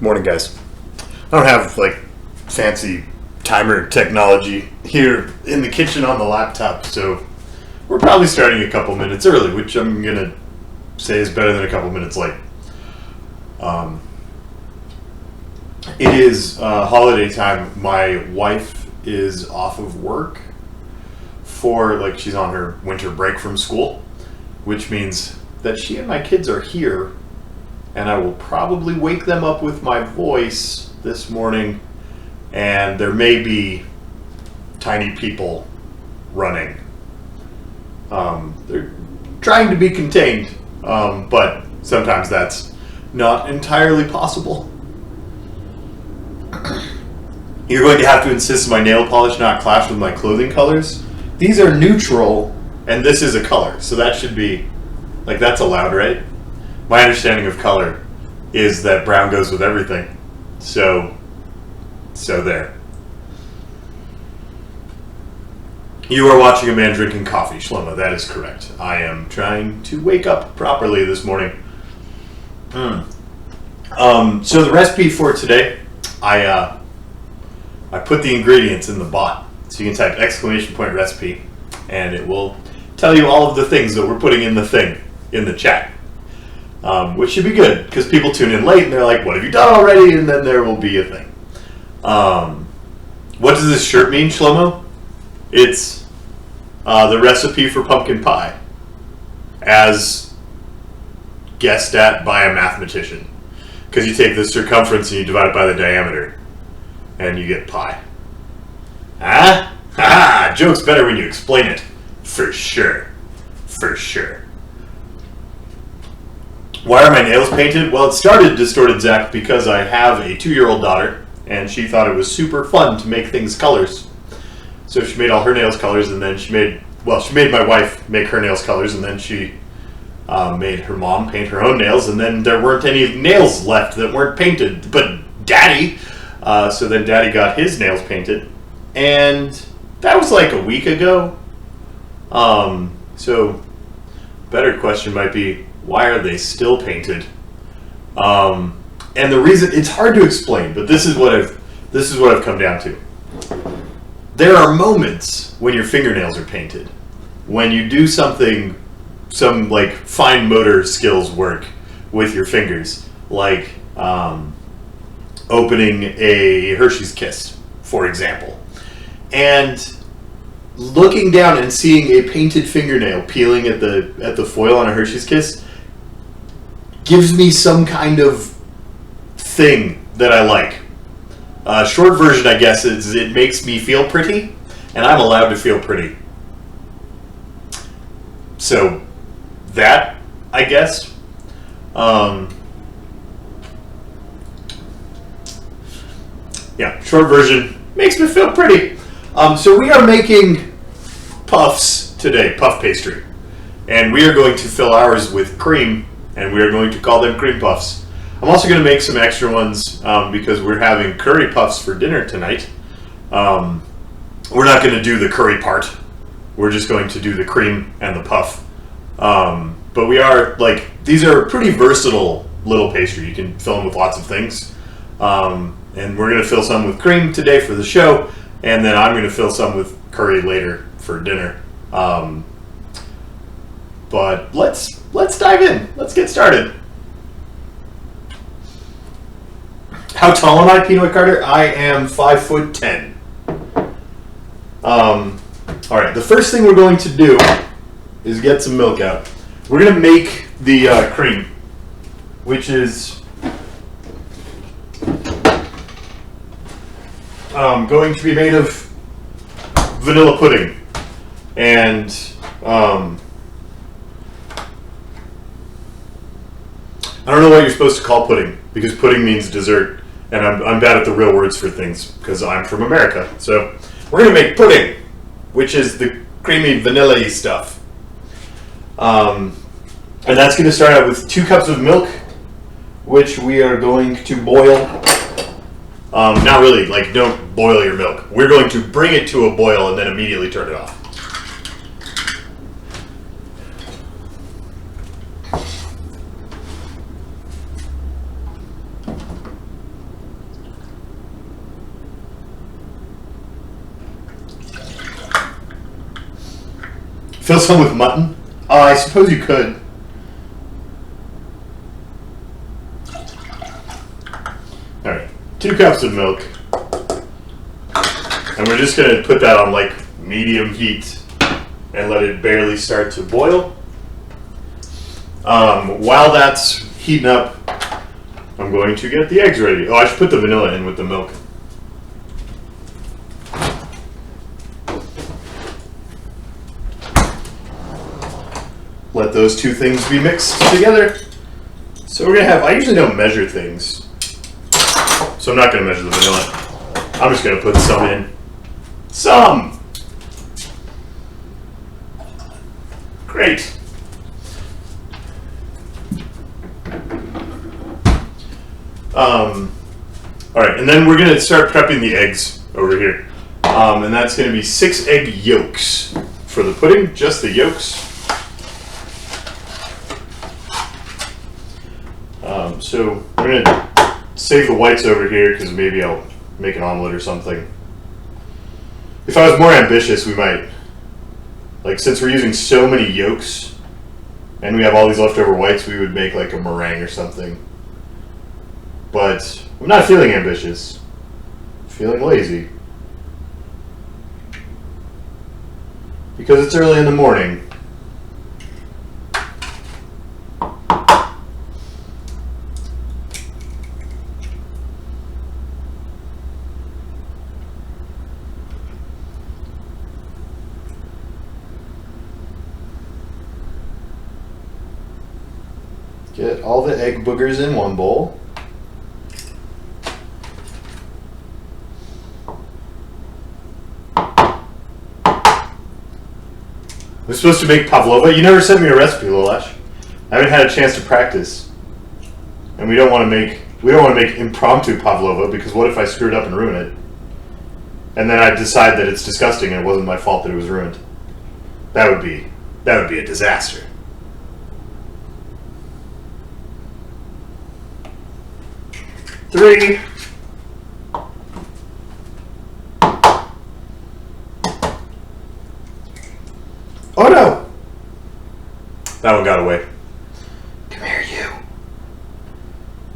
Morning, guys. I don't have like fancy timer technology here in the kitchen on the laptop, so we're probably starting a couple minutes early, which I'm gonna say is better than a couple minutes late. It is holiday time. My wife is off of work for she's on her winter break from school, which means that she and my kids are here, and I will probably wake them up with my voice this morning, and there may be tiny people running. They're trying to be contained, but sometimes that's not entirely possible. You're going to have to insist my nail polish not clash with my clothing colors. These are neutral, and this is a color, so that should be, that's allowed, right? My understanding of color is that brown goes with everything. So there. You are watching a man drinking coffee, Llama. That is correct. I am trying to wake up properly this morning. So the recipe for today, I put the ingredients in the bot. So you can type !recipe, and it will tell you all of the things that we're putting in the thing in the chat. Which should be good, because people tune in late and they're like, what have you done already? And then there will be a thing. What does this shirt mean, Shlomo? It's the recipe for pumpkin pie, as guessed at by a mathematician. Because you take the circumference and you divide it by the diameter, and you get pie. Huh? Ha! Joke's better when you explain it. For sure. For sure. Why are my nails painted? Well, it started Distorted Zach because I have a 2-year-old daughter, and she thought it was super fun to make things colors. So she made all her nails colors, and then she made my wife make her nails colors, and then she made her mom paint her own nails, and then there weren't any nails left that weren't painted. But Daddy, so then Daddy got his nails painted, and that was like a week ago. So better question might be, why are they still painted? And the reason, it's hard to explain, but this is what I've come down to. There are moments when your fingernails are painted, when you do some fine motor skills work with your fingers, like opening a Hershey's Kiss, for example, and looking down and seeing a painted fingernail peeling at the foil on a Hershey's Kiss gives me some kind of thing that I like. Short version, I guess, is it makes me feel pretty, and I'm allowed to feel pretty. So that, I guess. Yeah, short version, makes me feel pretty. So we are making puffs today, puff pastry. And we are going to fill ours with cream, and we are going to call them cream puffs. I'm also going to make some extra ones because we're having curry puffs for dinner tonight. We're not going to do the curry part. We're just going to do the cream and the puff. But we are, these are pretty versatile little pastry. You can fill them with lots of things. And we're going to fill some with cream today for the show, and then I'm going to fill some with curry later for dinner. But let's dive in. Let's get started. How tall am I, Peanut Carter? I am 5'10". All right. The first thing we're going to do is get some milk out. We're going to make the cream, which is going to be made of vanilla pudding, and I don't know what you're supposed to call pudding, because pudding means dessert, and I'm bad at the real words for things because I'm from America. So we're going to make pudding, which is the creamy vanilla-y stuff. And that's going to start out with 2 cups of milk, which we are going to boil. Not really, don't boil your milk. We're going to bring it to a boil and then immediately turn it off. some with mutton? I suppose you could. Alright, 2 cups of milk. And we're just going to put that on like medium heat and let it barely start to boil. While that's heating up, I'm going to get the eggs ready. Oh, I should put the vanilla in with the milk. Let those two things be mixed together. So we're going to have, I usually don't measure things, so I'm not going to measure the vanilla. I'm just going to put some in. Some! Great. Alright, and then we're going to start prepping the eggs over here. And that's going to be 6 egg yolks for the pudding, just the yolks. So we're going to save the whites over here because maybe I'll make an omelet or something. If I was more ambitious, we might, like, since we're using so many yolks and we have all these leftover whites, we would make like a meringue or something. But I'm not feeling ambitious. I'm feeling lazy. Because it's early in the morning. Get all the egg boogers in one bowl. We're supposed to make pavlova. You never sent me a recipe, Lolash. I haven't had a chance to practice. And we don't want to make impromptu pavlova because what if I screw it up and ruin it? And then I decide that it's disgusting and it wasn't my fault that it was ruined. That would be a disaster. Three. Oh no! That one got away. Come here, you.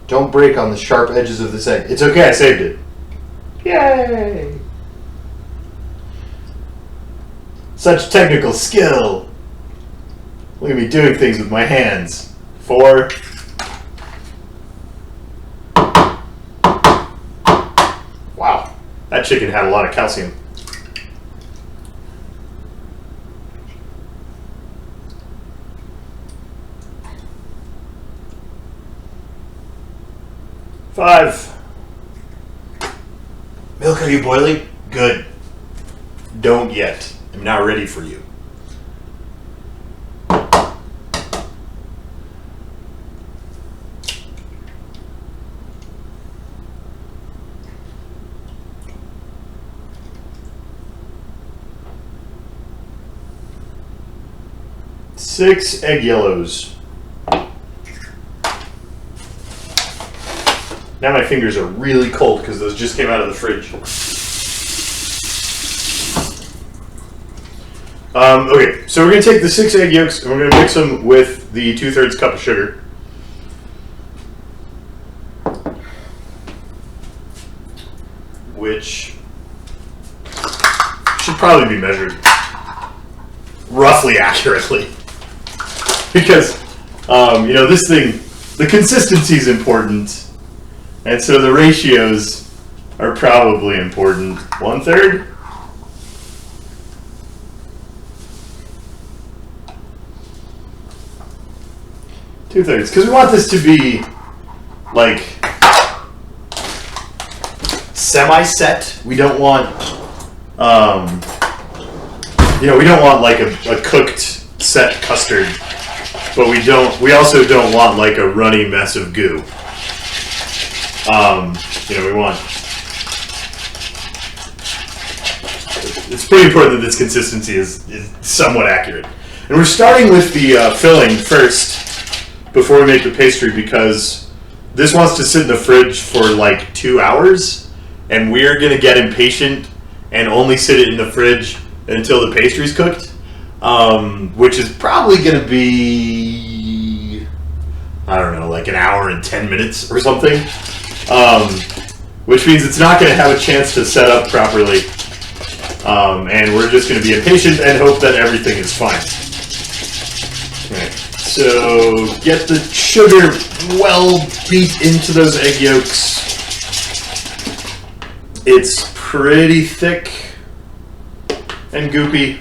Don't break on the sharp edges of this egg. It's okay, I saved it. Yay! Such technical skill. Look at me doing things with my hands. 4. Wow, that chicken had a lot of calcium. 5. Milk, are you boiling? Good. Don't yet. I'm not ready for you. Six egg yellows. Now my fingers are really cold because those just came out of the fridge. Okay, so we're going to take the 6 egg yolks and we're going to mix them with the 2/3 cup of sugar. Which should probably be measured roughly accurately. Because, you know, this thing, the consistency is important. And so the ratios are probably important. 1/3. Two-thirds, because we want this to be like semi-set. We don't want, you know, we don't want like a cooked set custard, but we also don't want like a runny mess of goo. You know, we want, it's pretty important that this consistency is somewhat accurate. And we're starting with the filling first before we make the pastry because this wants to sit in the fridge for like 2 hours and we're going to get impatient and only sit it in the fridge until the pastry's cooked. which is probably going to be, I don't know, like an hour and 10 minutes or something. Which means it's not going to have a chance to set up properly. And we're just going to be impatient and hope that everything is fine. Okay. So get the sugar well beat into those egg yolks. It's pretty thick and goopy.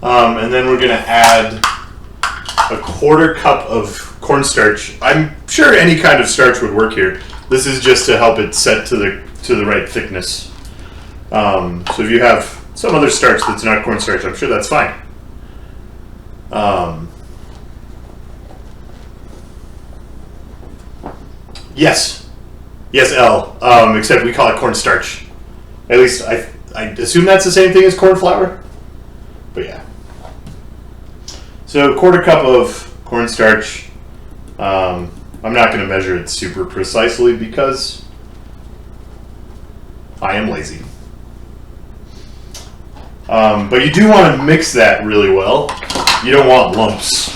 And then we're going to add a 1/4 cup of cornstarch. I'm sure any kind of starch would work here. This is just to help it set to the right thickness. So if you have some other starch that's not cornstarch, I'm sure that's fine. Yes, L. Except we call it cornstarch. At least I assume that's the same thing as corn flour. But yeah. So 1/4 cup of cornstarch. I'm not going to measure it super precisely because I am lazy. But you do want to mix that really well. You don't want lumps.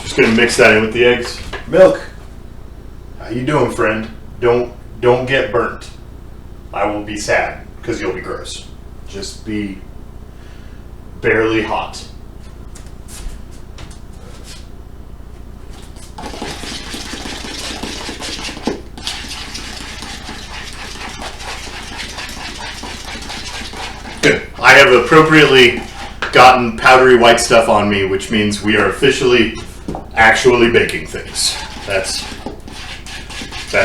Just going to mix that in with the eggs. Milk. How you doing, friend? Don't get burnt. I will be sad because you'll be gross. Just be barely hot. Good. I have appropriately gotten powdery white stuff on me, which means we are officially actually baking things. That's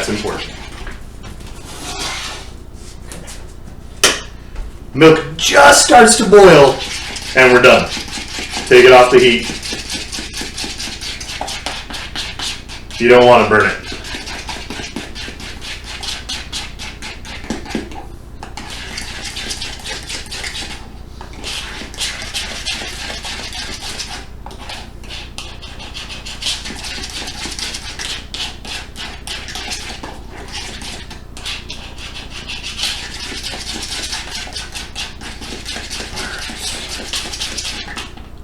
important. Milk just starts to boil, and we're done. Take it off the heat. You don't want to burn it.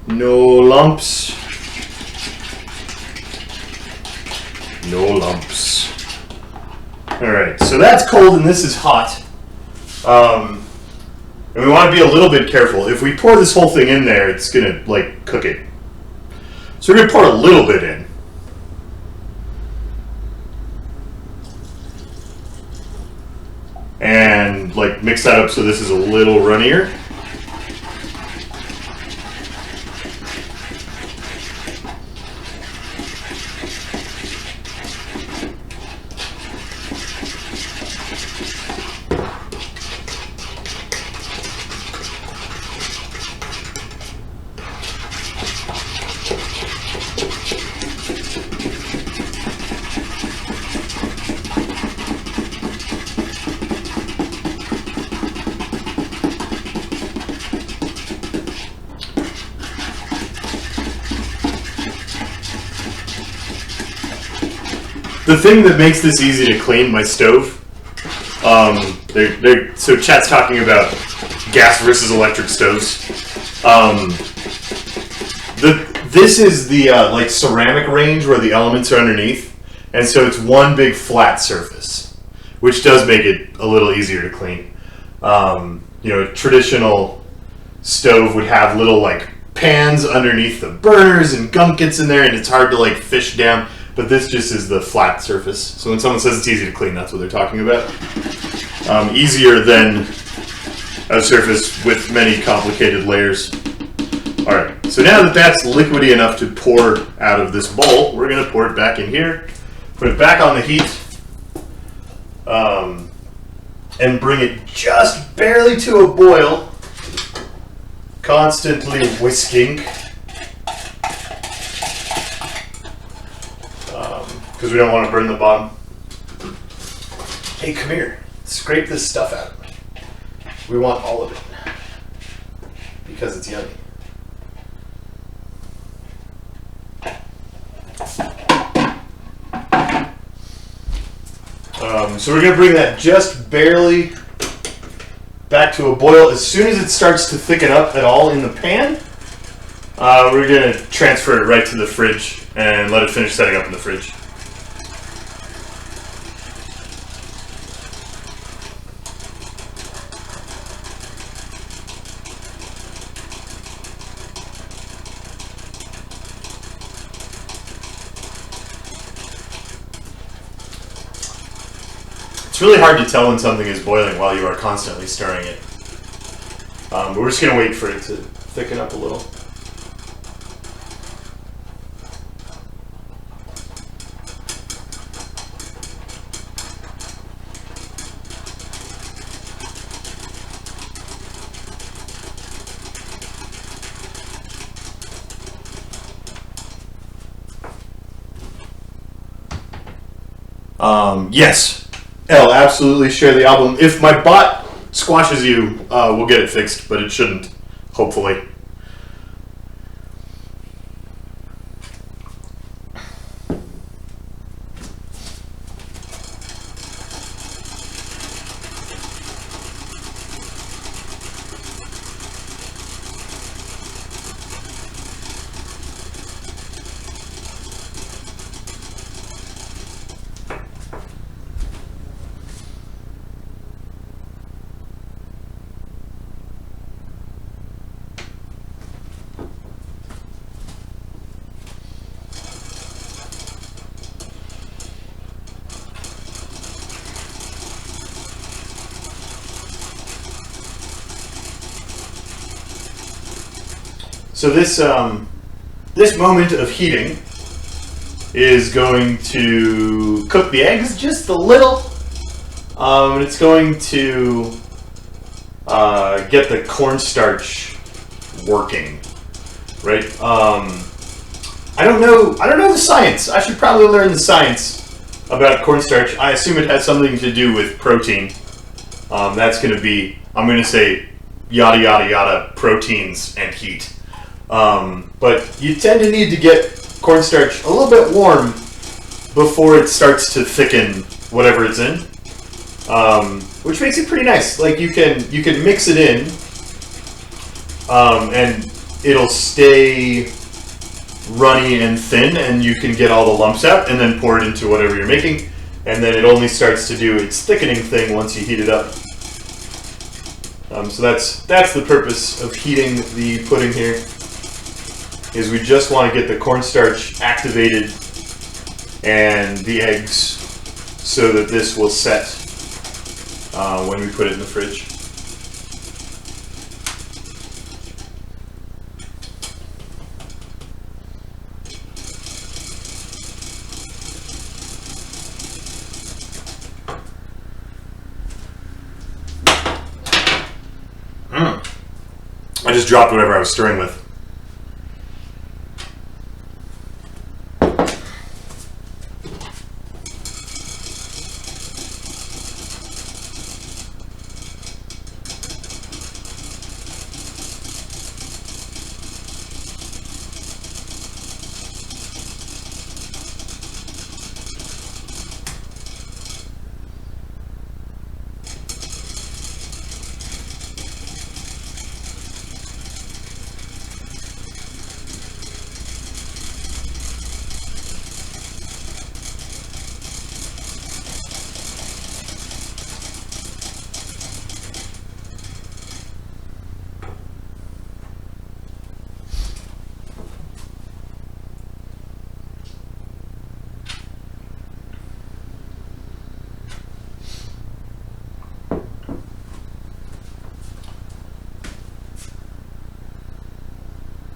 No lumps. No lumps. Alright, so that's cold and this is hot. And we want to be a little bit careful. If we pour this whole thing in there, it's going to, like, cook it. So we're going to pour a little bit in. And, like, mix that up so this is a little runnier. The thing that makes this easy to clean, my stove, so chat's talking about gas versus electric stoves. This is the like ceramic range where the elements are underneath, and so it's one big flat surface, which does make it a little easier to clean. You know, a traditional stove would have little like pans underneath the burners and gunk gets in there, and it's hard to like fish down. But this just is the flat surface. So when someone says it's easy to clean, that's what they're talking about. Easier than a surface with many complicated layers. All right, so now that that's liquidy enough to pour out of this bowl, we're gonna pour it back in here, put it back on the heat, and bring it just barely to a boil, constantly whisking. Because we don't want to burn the bottom. Hey, come here. Scrape this stuff out. We want all of it. Because it's yummy. So we're going to bring that just barely back to a boil. As soon as it starts to thicken up at all in the pan, We're going to transfer it right to the fridge and let it finish setting up in the fridge. It's really hard to tell when something is boiling while you are constantly stirring it. But we're just going to wait for it to thicken up a little. Yes, L, absolutely share the album. If my bot squashes you, we'll get it fixed, but it shouldn't, hopefully. So this moment of heating is going to cook the eggs just a little. And it's going to get the cornstarch working, right? I don't know the science. I should probably learn the science about cornstarch. I assume it has something to do with protein. That's going to be, I'm going to say, yada yada yada, proteins and heat. But you tend to need to get cornstarch a little bit warm before it starts to thicken whatever it's in, which makes it pretty nice. Like you can mix it in, and it'll stay runny and thin, and you can get all the lumps out, and then pour it into whatever you're making, and then it only starts to do its thickening thing once you heat it up. So that's the purpose of heating the pudding here. Is we just want to get the cornstarch activated and the eggs so that this will set when we put it in the fridge. I just dropped whatever I was stirring with.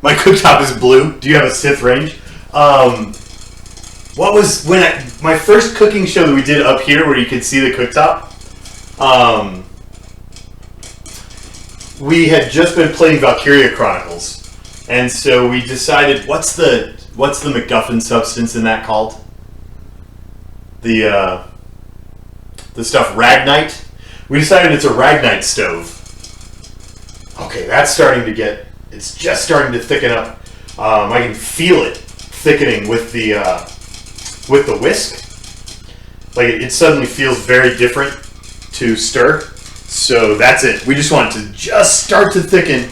My cooktop is blue. Do you have a Sith range? What was my first cooking show that we did up here, where you could see the cooktop? We had just been playing Valkyria Chronicles, and so we decided what's the MacGuffin substance in that called? The stuff Ragnite. We decided it's a Ragnite stove. Okay, that's starting to get. It's just starting to thicken up. I can feel it thickening with the whisk. Like it suddenly feels very different to stir. So that's it. We just want it to just start to thicken,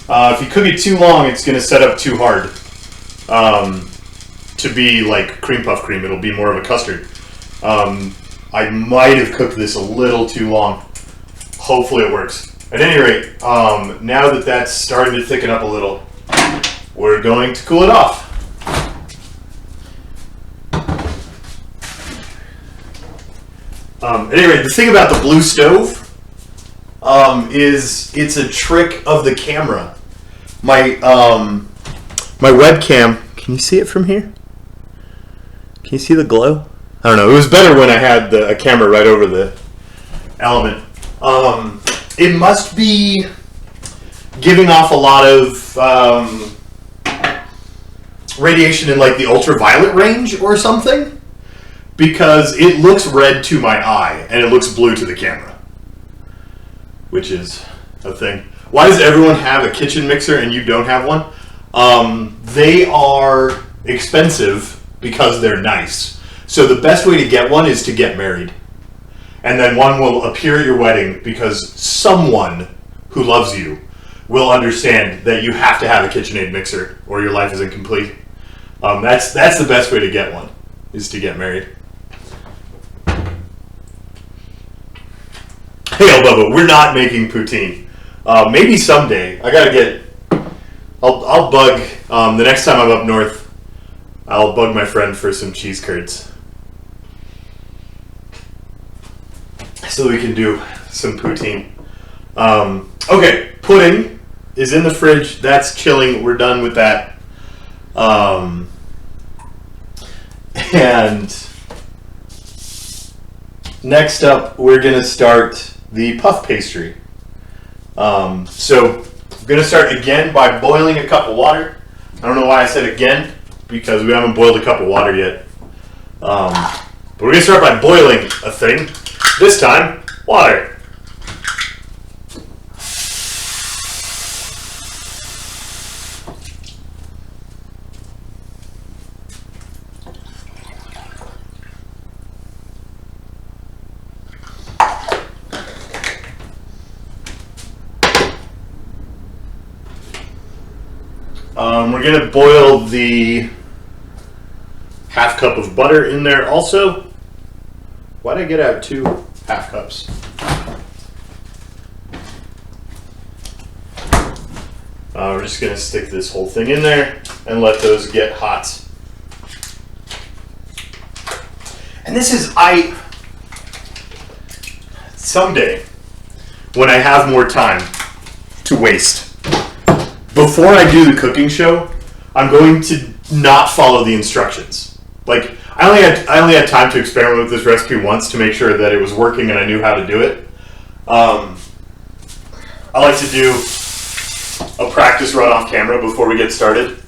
If you cook it too long, it's going to set up too hard to be like cream puff cream. It'll be more of a custard. I might have cooked this a little too long. Hopefully it works. At any rate, now that that's starting to thicken up a little, we're going to cool it off. At any rate, the thing about the blue stove is it's a trick of the camera. My webcam, can you see it from here? Can you see the glow? I don't know. It was better when I had a camera right over the element. It must be giving off a lot of radiation in like the ultraviolet range or something, because it looks red to my eye and it looks blue to the camera, which is a thing. Why does everyone have a kitchen mixer and you don't have one? They are expensive because they're nice. So the best way to get one is to get married. And then one will appear at your wedding because someone who loves you will understand that you have to have a KitchenAid mixer or your life isn't complete. That's the best way to get one, is to get married. Hey, Bubba, we're not making poutine. Maybe someday. I'll bug, the next time I'm up north, I'll bug my friend for some cheese curds, so we can do some poutine. Okay, pudding is in the fridge. That's chilling. We're done with that. And next up, we're going to start the puff pastry. So I'm going to start again by boiling a cup of water. I don't know why I said again, because we haven't boiled a cup of water yet. But we're going to start by boiling a thing. This time, water. We're going to boil the half cup of butter in there also. Why did I get out 2 half cups? We're just going to stick this whole thing in there and let those get hot. And this is, someday, when I have more time to waste, before I do the cooking show, I'm going to not follow the instructions. Like, I only had time to experiment with this recipe once to make sure that it was working and I knew how to do it. I like to do a practice run off camera before we get started.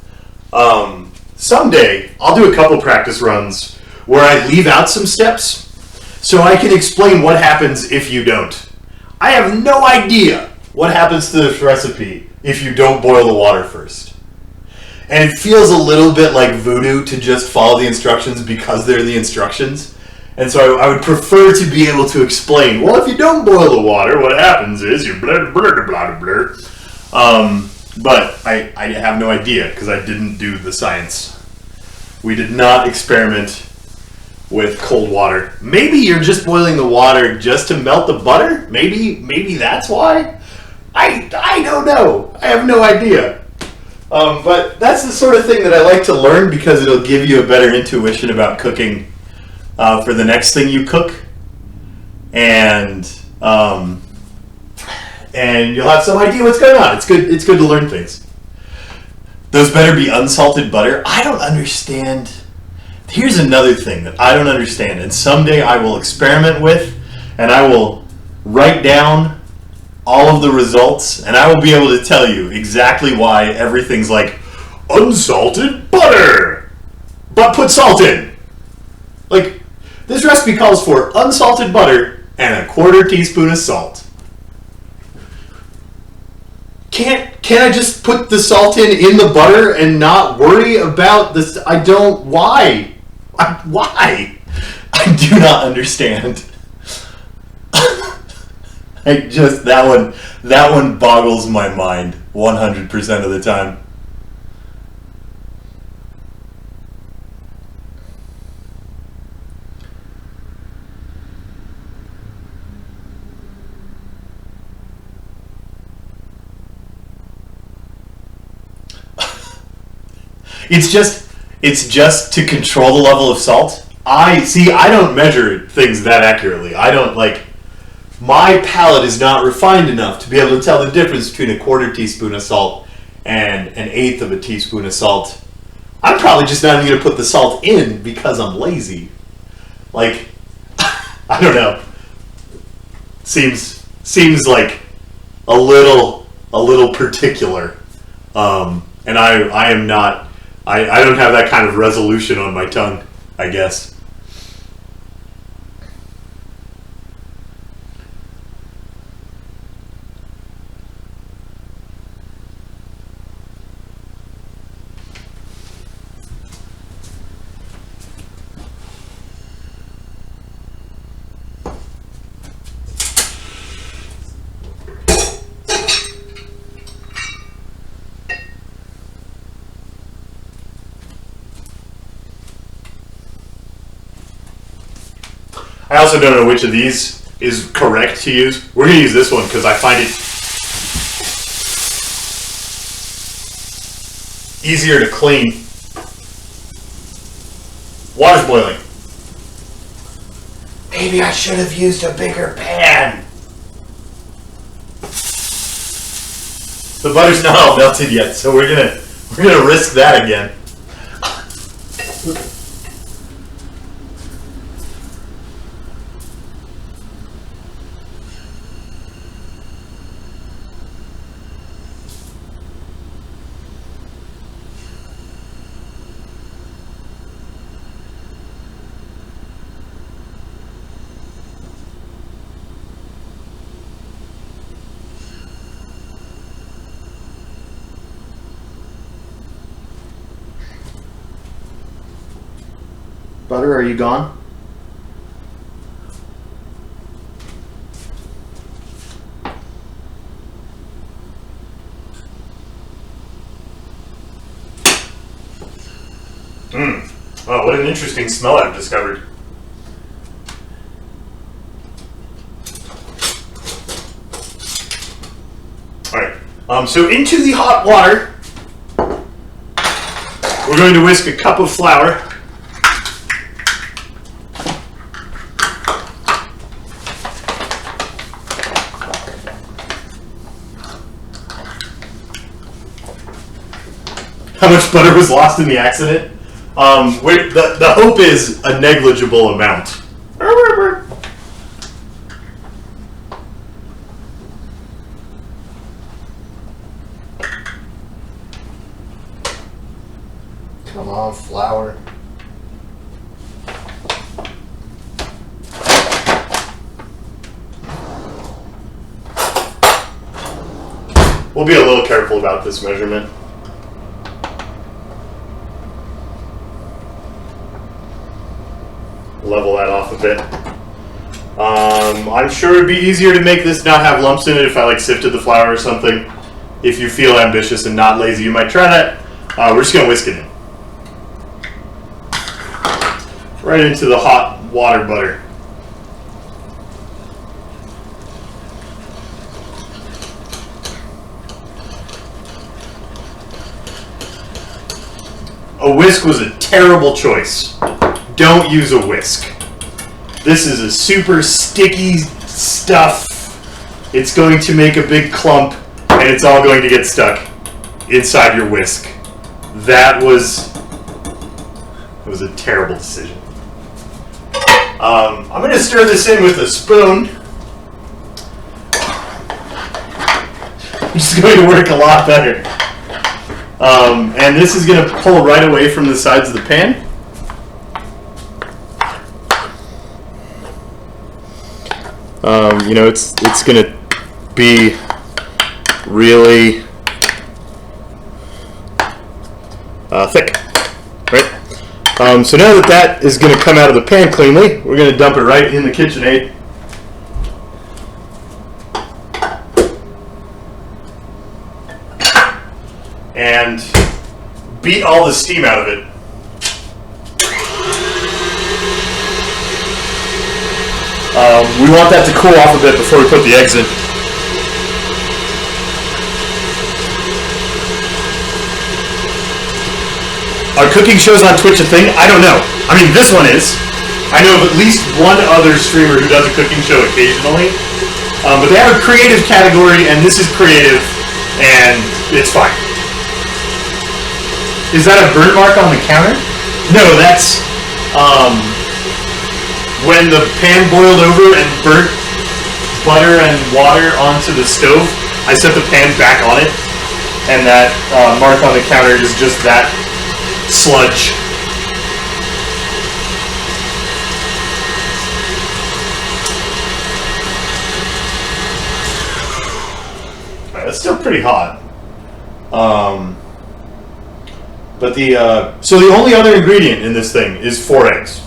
Someday, I'll do a couple practice runs where I leave out some steps so I can explain what happens if you don't. I have no idea what happens to this recipe if you don't boil the water first. And it feels a little bit like voodoo to just follow the instructions because they're the instructions. And so I would prefer to be able to explain, well, if you don't boil the water, what happens is you blah, blah, blah, blah, blah. But I have no idea because I didn't do the science. We did not experiment with cold water. Maybe you're just boiling the water just to melt the butter? Maybe that's why? I don't know. I have no idea. But that's the sort of thing that I like to learn because it'll give you a better intuition about cooking for the next thing you cook. And you'll have some idea what's going on. It's good to learn things. Those better be unsalted butter. I don't understand. Here's another thing that I don't understand, and someday I will experiment with, and I will write down all of the results, and I will be able to tell you exactly why everything's like unsalted butter, but put salt in. Like, this recipe calls for unsalted butter and a 1/4 teaspoon of salt. Can't I just put the salt in the butter and not worry about this? Why? Why? I do not understand. That one boggles my mind. 100% of the time. It's just to control the level of salt. I don't measure things that accurately. I don't my palate is not refined enough to be able to tell the difference between a quarter teaspoon of salt and an eighth of a teaspoon of salt. I'm probably just not even going to put the salt in because I'm lazy. I don't know. Seems like a little particular. And I am not. I don't have that kind of resolution on my tongue, I guess. I also don't know which of these is correct to use. We're going to use this one because I find it easier to clean. Water's boiling. Maybe I should have used a bigger pan. The butter's not all melted yet, so we're gonna risk that again. Butter, are you gone? Oh, what an interesting smell I've discovered. Alright, so into the hot water, we're going to whisk a cup of flour. How much butter was lost in the accident? The hope is a negligible amount. Come on, flour. We'll be a little careful about this measurement. Level that off a bit. I'm sure it'd be easier to make this not have lumps in it if I sifted the flour or something. If you feel ambitious and not lazy, you might try that. We're just gonna whisk it in. Right into the hot water butter. A whisk was a terrible choice. Don't use a whisk. This is a super sticky stuff. It's going to make a big clump, and it's all going to get stuck inside your whisk. That was a terrible decision. I'm going to stir this in with a spoon. Which is going to work a lot better. And this is going to pull right away from the sides of the pan. It's going to be really thick, right? So now that is going to come out of the pan cleanly, we're going to dump it right in the KitchenAid. beat all the steam out of it. We want that to cool off a bit before we put the eggs in. Are cooking shows on Twitch a thing? I don't know. I mean, this one is. I know of at least one other streamer who does a cooking show occasionally. But they have a creative category, and this is creative, and it's fine. Is that a burn mark on the counter? No, that's when the pan boiled over and burnt butter and water onto the stove. I set the pan back on it, and that mark on the counter is just that sludge. Alright, that's still pretty hot. But so the only other ingredient in this thing is 4 eggs.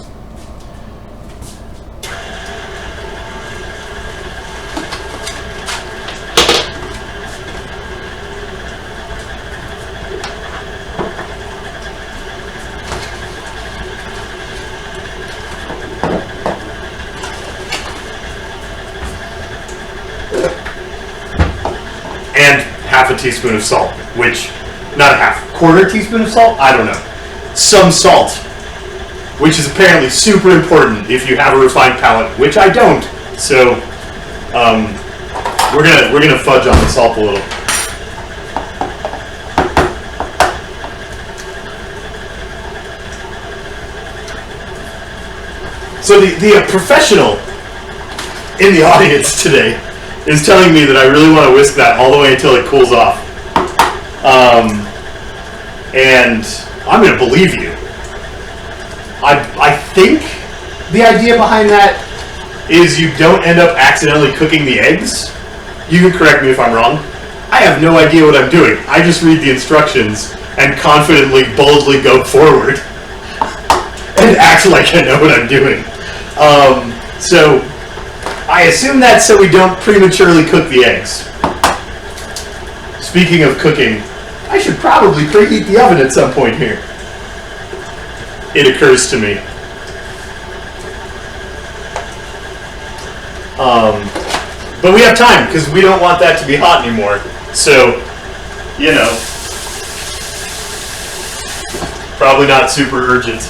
And half a teaspoon of salt, which, not a half, quarter teaspoon of salt? I don't know. Some salt, which is apparently super important if you have a refined palate, which I don't. So, we're gonna fudge on the salt a little. So the professional in the audience today is telling me that I really want to whisk that all the way until it cools off. And I'm going to believe you. I think the idea behind that is you don't end up accidentally cooking the eggs. You can correct me if I'm wrong. I have no idea what I'm doing. I just read the instructions and confidently, boldly go forward and act like I know what I'm doing. So I assume that's so we don't prematurely cook the eggs. Speaking of cooking, I should probably preheat the oven at some point here. It occurs to me. But we have time, because we don't want that to be hot anymore. So, you know, probably not super urgent.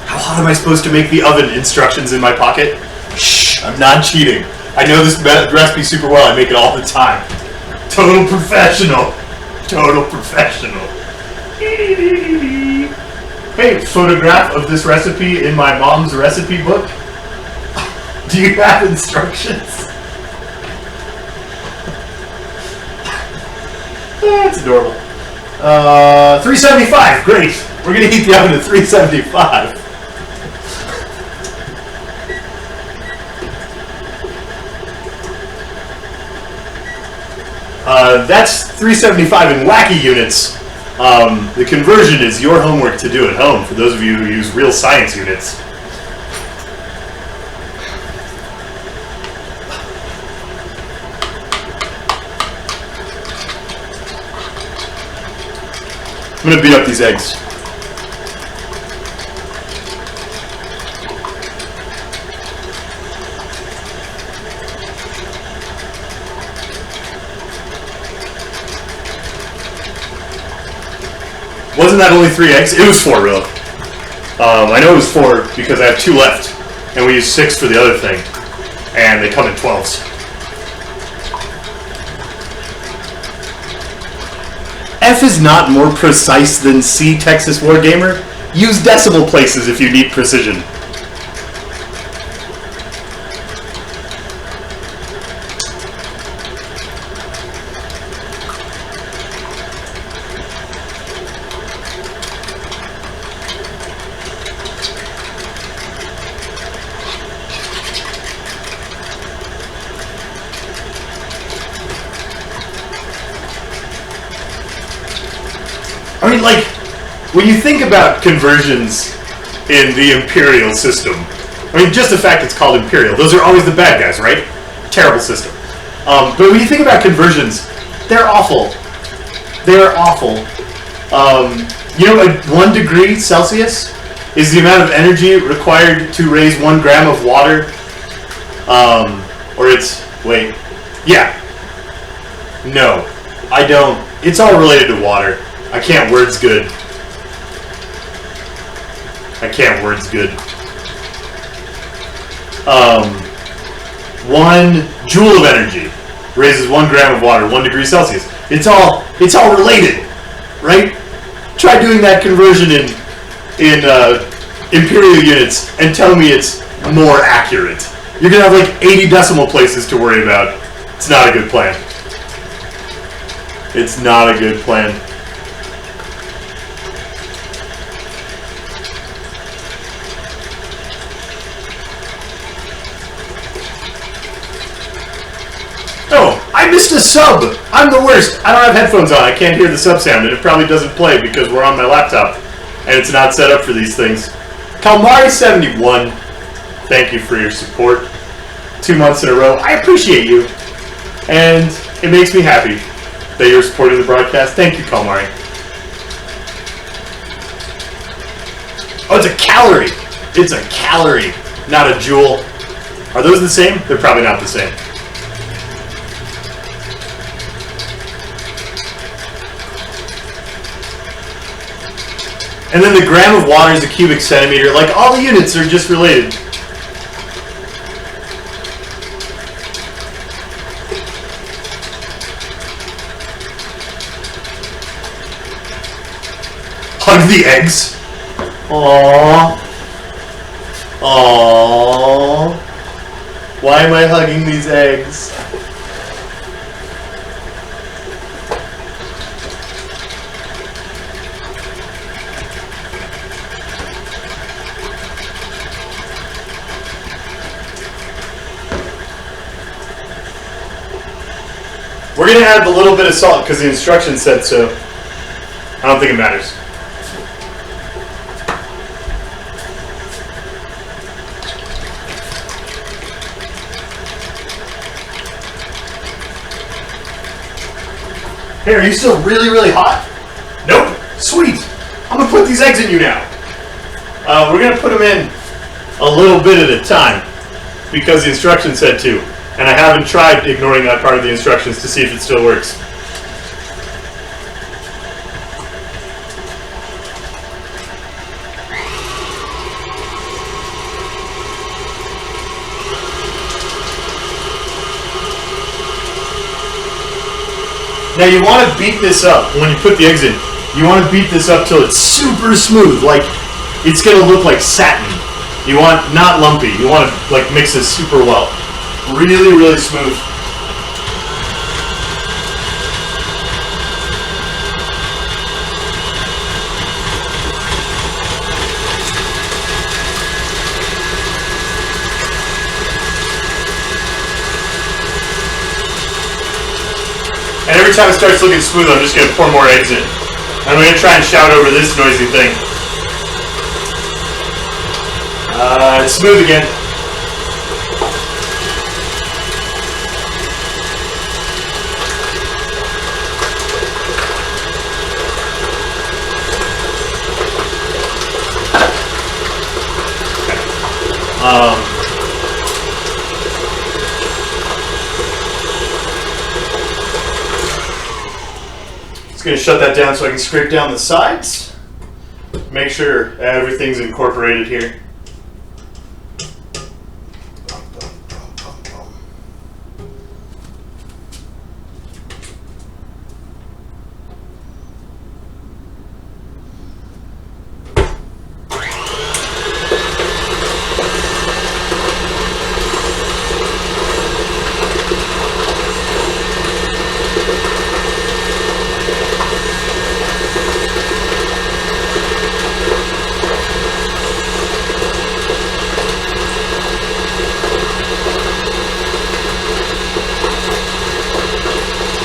How hot am I supposed to make the oven? Instructions in my pocket? Shh, I'm not cheating. I know this recipe super well. I make it all the time. Total professional. Total professional. Hey, photograph of this recipe in my mom's recipe book. Do you have instructions? That's adorable. 375. Great. We're going to heat the oven at 375. That's 375 in wacky units. The conversion is your homework to do at home for those of you who use real science units. I'm going to beat up these eggs. Wasn't that only 3 eggs? It was 4, really. I know it was 4 because I have 2 left, and we used 6 for the other thing, and they come in 12s. F is not more precise than C, Texas Wargamer. Use decimal places if you need precision. I mean, like, when you think about conversions in the Imperial system, I mean, just the fact it's called Imperial, those are always the bad guys, right? Terrible system. But when you think about conversions, they're awful. They're awful. You know, 1 degree Celsius is the amount of energy required to raise 1 gram of water. Or it's, wait, yeah. No, I don't. It's all related to water. I can't words good. I can't words good. 1 joule of energy raises 1 gram of water, 1 degree Celsius. It's all related, right? Try doing that conversion in imperial units and tell me it's more accurate. You're gonna have like 80 decimal places to worry about. It's not a good plan. It's not a good plan. Oh, I missed a sub! I'm the worst! I don't have headphones on, I can't hear the sub sound, and it probably doesn't play because we're on my laptop, and it's not set up for these things. Calmari71, thank you for your support. 2 months in a row. I appreciate you, and it makes me happy that you're supporting the broadcast. Thank you, Calmari. Oh, it's a calorie! It's a calorie, not a joule. Are those the same? They're probably not the same. And then the gram of water is a cubic centimeter. Like, all the units are just related. Hug the eggs. Aww. Aww. Why am I hugging these eggs? We're going to add a little bit of salt because the instructions said so. I don't think it matters. Hey, are you still really, really hot? Nope. Sweet. I'm going to put these eggs in you now. We're going to put them in a little bit at a time because the instructions said to. And I haven't tried ignoring that part of the instructions to see if it still works. Now you want to beat this up when you put the eggs in. You want to beat this up till it's super smooth, like it's going to look like satin. You want not lumpy. You want to like mix this super well. Really, really smooth. And every time it starts looking smooth, I'm just going to pour more eggs in. I'm going to try and shout over this noisy thing. It's smooth again. Just going to shut that down so I can scrape down the sides. Make sure everything's incorporated here.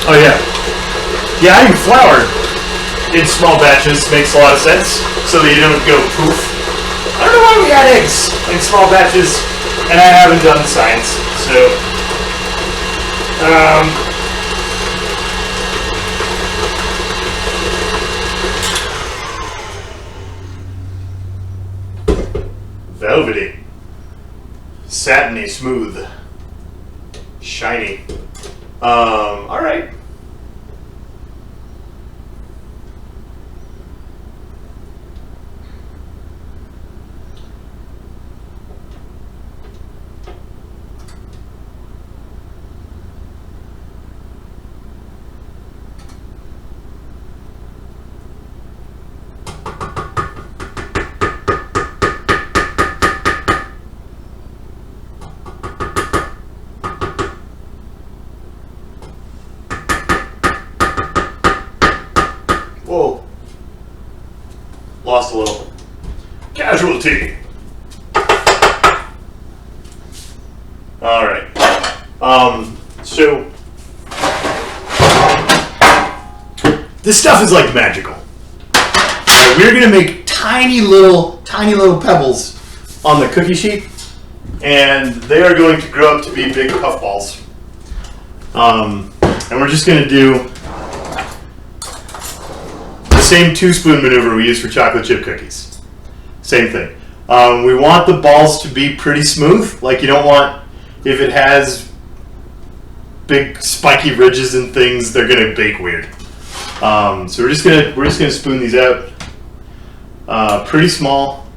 Oh yeah. Yeah, adding flour in small batches makes a lot of sense, so that you don't go poof. I don't know why we add eggs in small batches, and I haven't done science, so... velvety, satiny, smooth, shiny. All right. Whoa. Lost a little. Casualty. All right. So this stuff is like magical. So we're gonna make tiny little pebbles on the cookie sheet, and they are going to grow up to be big puff balls. And we're just gonna do the same 2-spoon maneuver we use for chocolate chip cookies. Same thing. We want the balls to be pretty smooth. Like, you don't want, if it has big spiky ridges and things, they're gonna bake weird. So we're just gonna spoon these out. Pretty small,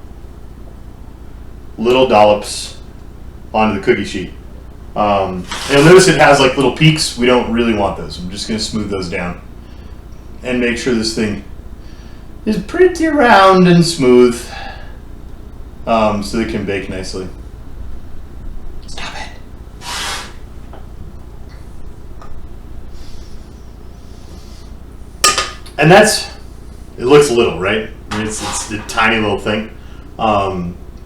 little dollops onto the cookie sheet. And you'll notice it has like little peaks. We don't really want those. I'm just gonna smooth those down and make sure this thing is pretty round and smooth, so they can bake nicely. Stop it. And it looks little, right? I mean, it's a tiny little thing.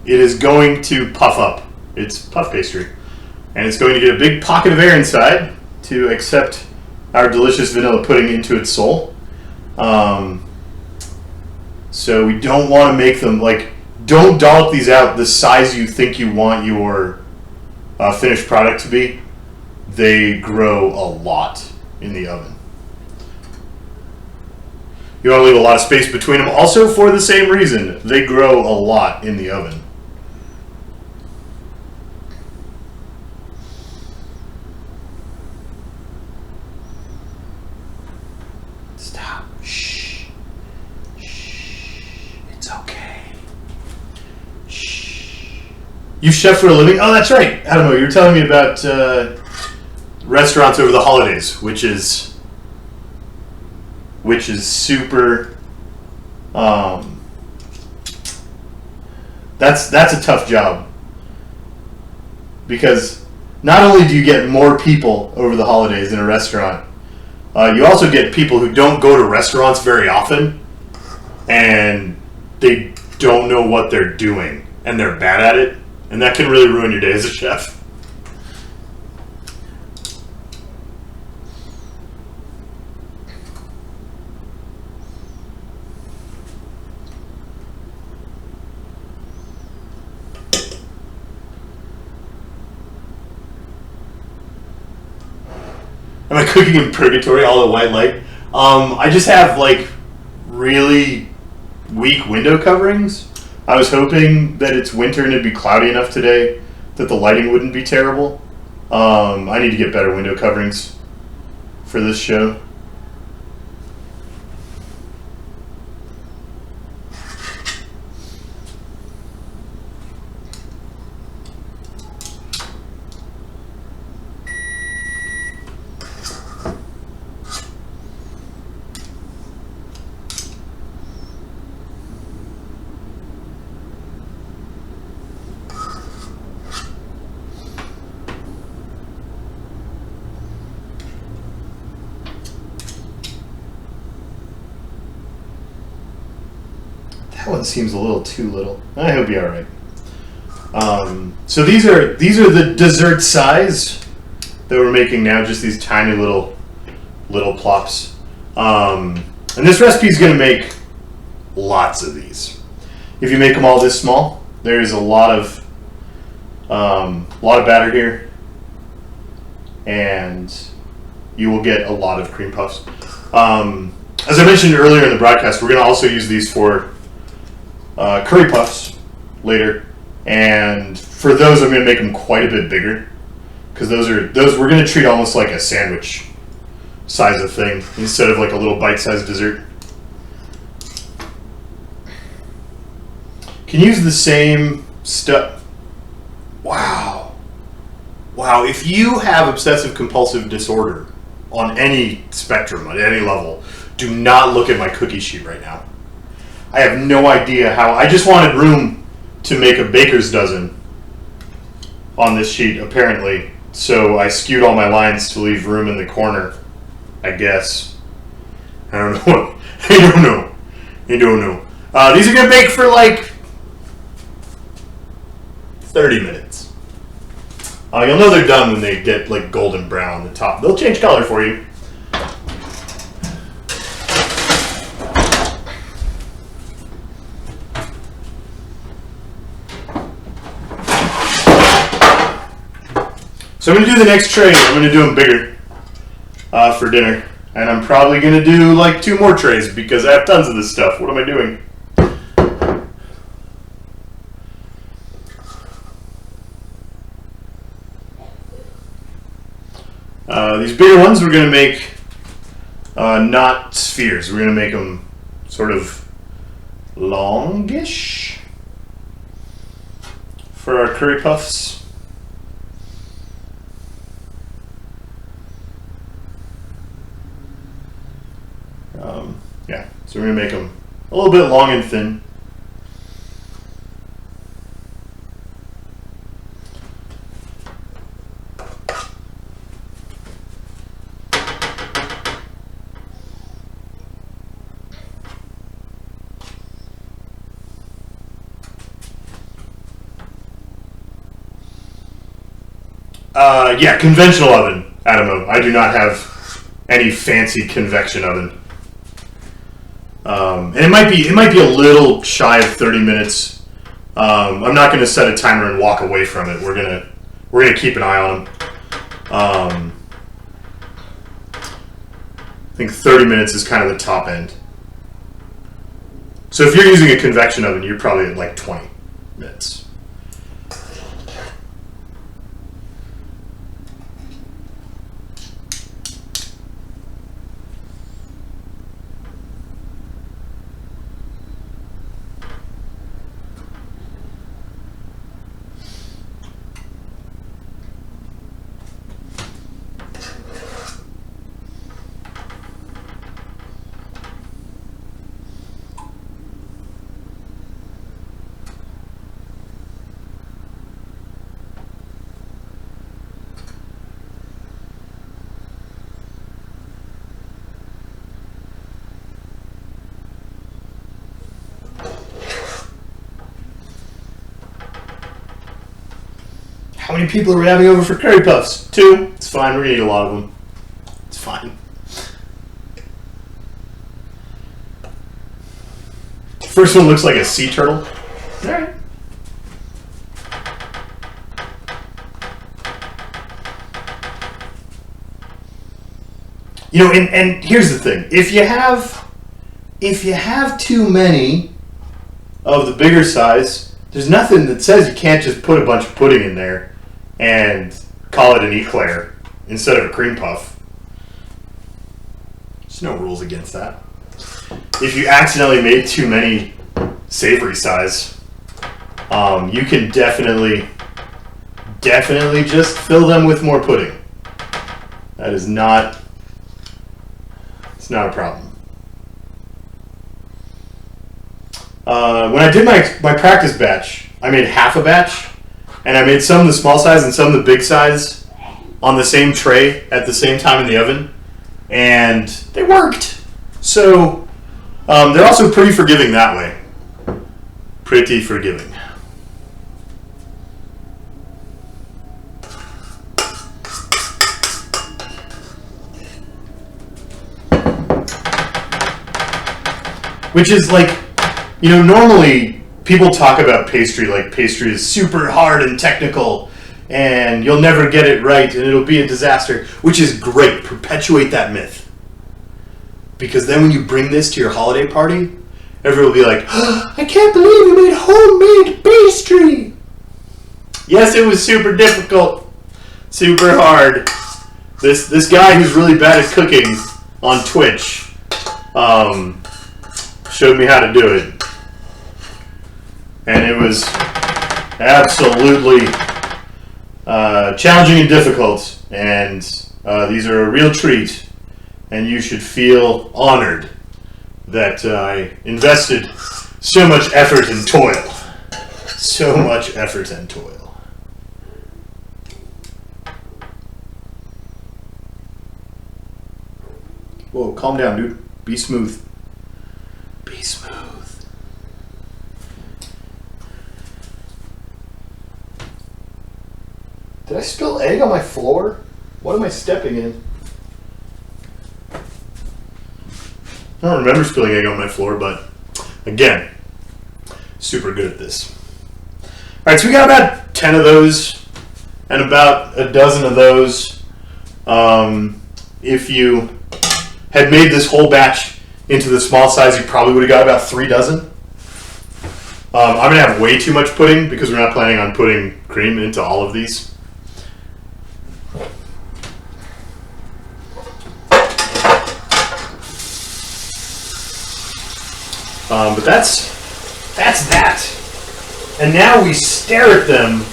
It is going to puff up. It's puff pastry. And it's going to get a big pocket of air inside to accept our delicious vanilla pudding into its soul. So we don't want to make them, like, don't dollop these out the size you think you want your finished product to be. They grow a lot in the oven. You want to leave a lot of space between them. Also, for the same reason, they grow a lot in the oven. Stop. Shh. Shh. It's okay. Shh. You chef for a living? Oh, that's right. I don't know. You were telling me about restaurants over the holidays, which is super. That's a tough job, because not only do you get more people over the holidays in a restaurant, you also get people who don't go to restaurants very often, and they don't know what they're doing, and they're bad at it, and that can really ruin your day as a chef. Am I cooking in purgatory, all the white light? I just have like really weak window coverings. I was hoping that it's winter and it'd be cloudy enough today that the lighting wouldn't be terrible. I need to get better window coverings for this show. That one seems a little too little. I hope you're all right. So these are the dessert size that we're making now. Just these tiny little plops. And this recipe is going to make lots of these. If you make them all this small, there is a lot of batter here, and you will get a lot of cream puffs. As I mentioned earlier in the broadcast, we're going to also use these for curry puffs later, And for those, I'm going to make them quite a bit bigger, because those we're going to treat almost like a sandwich size of thing instead of like a little bite-sized dessert. Can use the same stuff. Wow. If you have obsessive compulsive disorder on any spectrum, at any level, do not look at my cookie sheet right now. I have no idea how. I just wanted room to make a baker's dozen on this sheet, apparently. So I skewed all my lines to leave room in the corner, I guess. I don't know. I don't know. These are going to bake for like 30 minutes. You'll know they're done when they get like golden brown on the top. They'll change color for you. So I'm going to do the next tray. I'm going to do them bigger for dinner. And I'm probably going to do like 2 more trays because I have tons of this stuff. What am I doing? These bigger ones we're going to make not spheres. We're going to make them sort of longish for our curry puffs. Yeah, so we're going to make them a little bit long and thin. Yeah, conventional oven, Adamo. I do not have any fancy convection oven. And it might be a little shy of 30 minutes. I'm not going to set a timer and walk away from it. We're gonna keep an eye on them. I think 30 minutes is kind of the top end. So if you're using a convection oven, you're probably at like 20 minutes. How many people are we having over for curry puffs? 2. It's fine. We're going to eat a lot of them. It's fine. First one looks like a sea turtle. All right. You know, and here's the thing. If you have too many of the bigger size, there's nothing that says you can't just put a bunch of pudding in there and call it an eclair instead of a cream puff. There's no rules against that. If you accidentally made too many savory size, you can definitely just fill them with more pudding. That is not, it's not a problem. When I did my practice batch, I made half a batch, and I made some of the small size and some of the big size on the same tray at the same time in the oven, and they worked. So they're also pretty forgiving that way. Pretty forgiving. Which is like, you know, normally people talk about pastry like pastry is super hard and technical and you'll never get it right and it'll be a disaster, which is great. Perpetuate that myth. Because then when you bring this to your holiday party, everyone will be like, oh, I can't believe you made homemade pastry. Yes, it was super difficult. Super hard. This guy who's really bad at cooking on Twitch showed me how to do it. And it was absolutely challenging and difficult. And these are a real treat. And you should feel honored that I invested so much effort and toil. So much effort and toil. Whoa, calm down, dude. Be smooth. Be smooth. Did I spill egg on my floor? What am I stepping in? I don't remember spilling egg on my floor, but again, super good at this. Alright, so we got about 10 of those and about a dozen of those. If you had made this whole batch into the small size, you probably would have got about 3 dozen. I'm going to have way too much pudding because we're not planning on putting cream into all of these. But that's that. And now we stare at them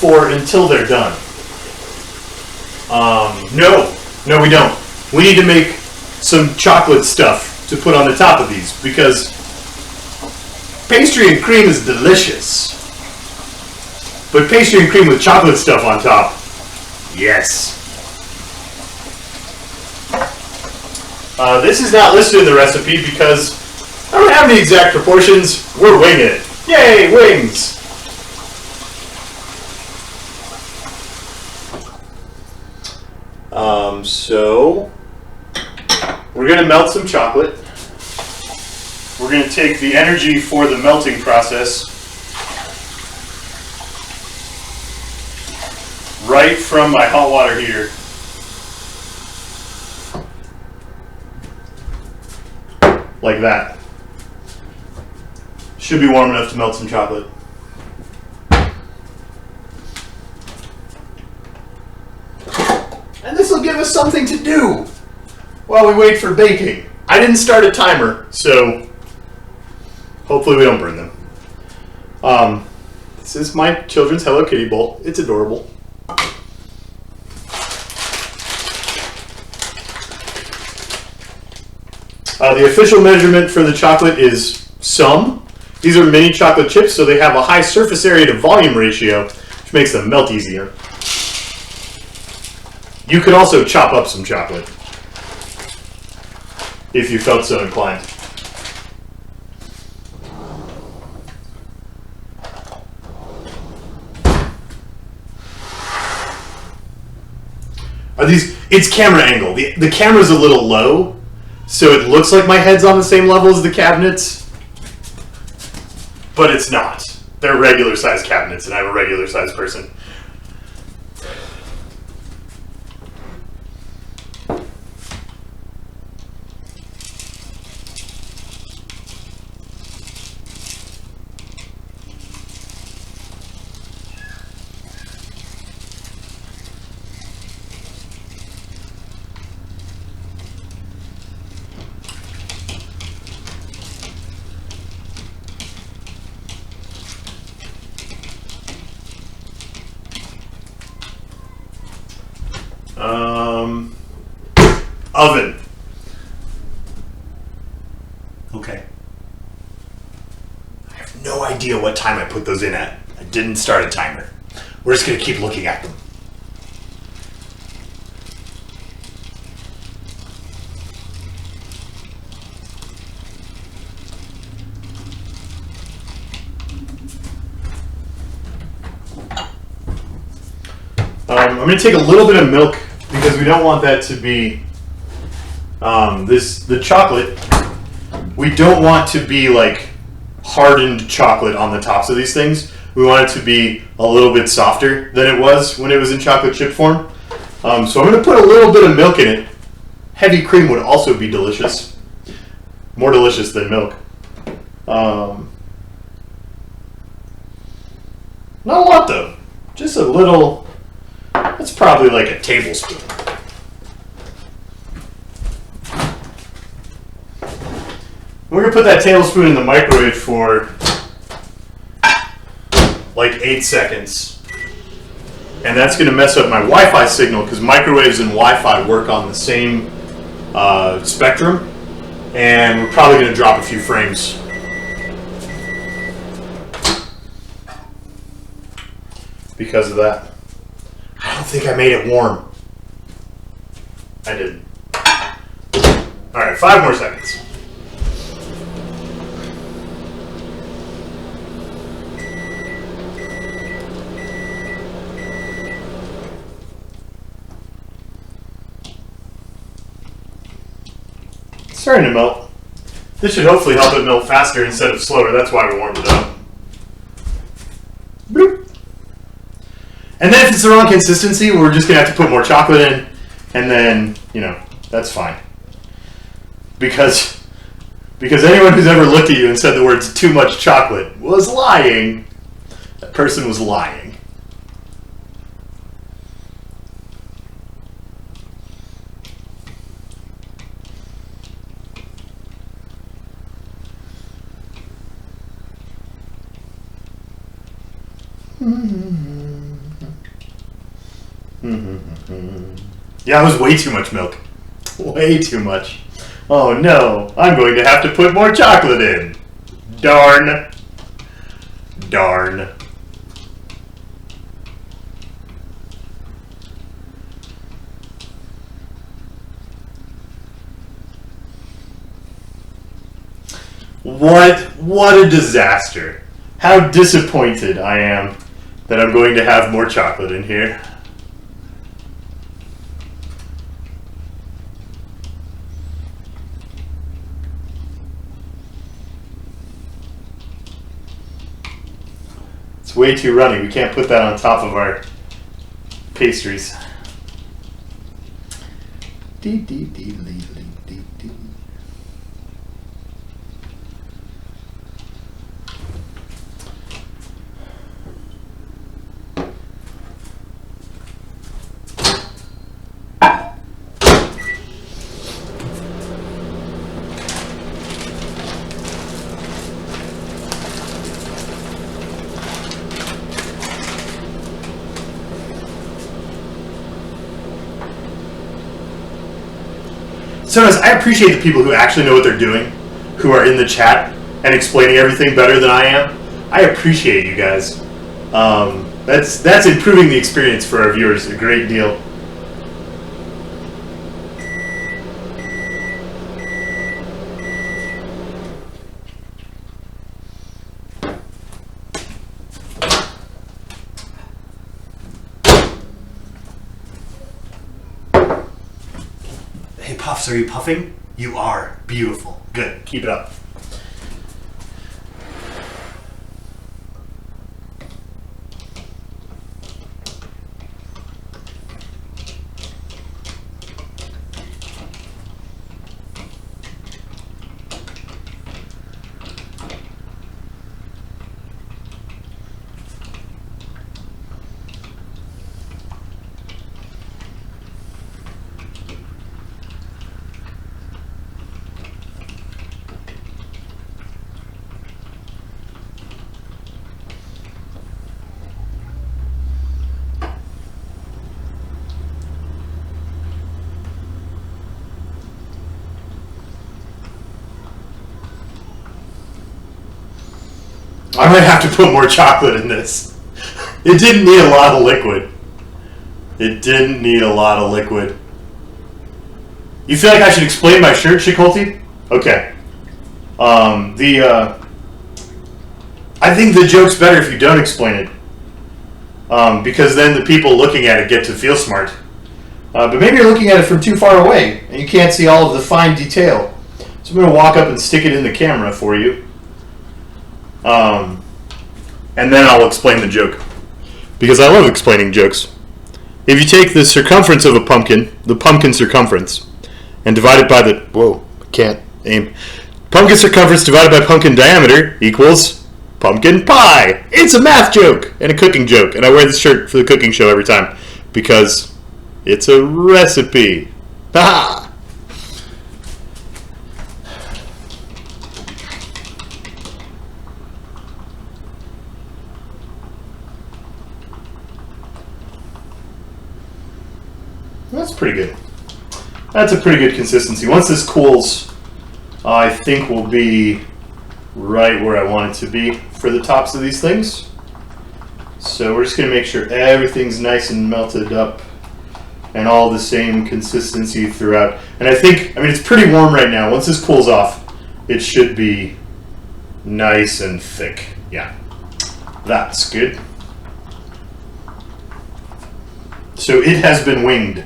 until they're done. No, we don't. We need to make some chocolate stuff to put on the top of these because pastry and cream is delicious. But pastry and cream with chocolate stuff on top, yes. This is not listed in the recipe because I don't have any exact proportions. We're winging it. Yay, wings! So we're going to melt some chocolate. We're going to take the energy for the melting process right from my hot water heater. Like that. Should be warm enough to melt some chocolate. And this will give us something to do while we wait for baking. I didn't start a timer, so hopefully we don't burn them. This is my children's Hello Kitty bowl. It's adorable. The official measurement for the chocolate is some. These are mini chocolate chips, so they have a high surface area to volume ratio, which makes them melt easier. You could also chop up some chocolate if you felt so inclined. It's camera angle. The camera's a little low, so it looks like my head's on the same level as the cabinets, but it's not. They're regular size cabinets, and I'm a regular size person. Oven. Okay. I have no idea what time I put those in at. I didn't start a timer. We're just going to keep looking at them. I'm going to take a little bit of milk because we don't want that to be the chocolate. We don't want to be like hardened chocolate on the tops of these things. We want it to be a little bit softer than it was when it was in chocolate chip form. So I'm going to put a little bit of milk in it. Heavy cream would also be delicious. More delicious than milk. Not a lot though. just a little, that's probably like a tablespoon. We're going to put that tablespoon in the microwave for like 8 seconds. And that's going to mess up my Wi-Fi signal because microwaves and Wi-Fi work on the same spectrum. And we're probably going to drop a few frames. Because of that. I don't think I made it warm. I didn't. Alright, 5 more seconds. It's starting to melt. This should hopefully help it melt faster instead of slower. That's why we warmed it up. Bloop. And then if it's the wrong consistency, we're just going to have to put more chocolate in. And then, you know, that's fine. Because anyone who's ever looked at you and said the words too much chocolate was lying. That person was lying. Yeah, it was way too much milk. Way too much. Oh no, I'm going to have to put more chocolate in. Darn. Darn. What a disaster. How disappointed I am that I'm going to have more chocolate in here. It's way too runny. We can't put that on top of our pastries. Dee, dee, dee, dee, dee, dee. So I appreciate the people who actually know what they're doing, who are in the chat and explaining everything better than I am. I appreciate you guys. That's improving the experience for our viewers a great deal. Hey Puffs, are you puffing? You are. Beautiful. Good. Keep it up. I might have to put more chocolate in this. It didn't need a lot of liquid. It didn't need a lot of liquid. You feel like I should explain my shirt, Shikolti? Okay. I think the joke's better if you don't explain it. Because then the people looking at it get to feel smart. But maybe you're looking at it from too far away, and you can't see all of the fine detail. So I'm going to walk up and stick it in the camera for you. And then I'll explain the joke. Because I love explaining jokes. If you take the circumference of a pumpkin, the pumpkin circumference, and divide it by the... Whoa, can't aim. Pumpkin circumference divided by pumpkin diameter equals pumpkin pie. It's a math joke and a cooking joke. And I wear this shirt for the cooking show every time because it's a recipe. Ha! That's pretty good. That's a pretty good consistency. Once this cools, I think we'll be right where I want it to be for the tops of these things. So we're just going to make sure everything's nice and melted up and all the same consistency throughout. And I think, it's pretty warm right now. Once this cools off, it should be nice and thick. Yeah, that's good. So it has been winged.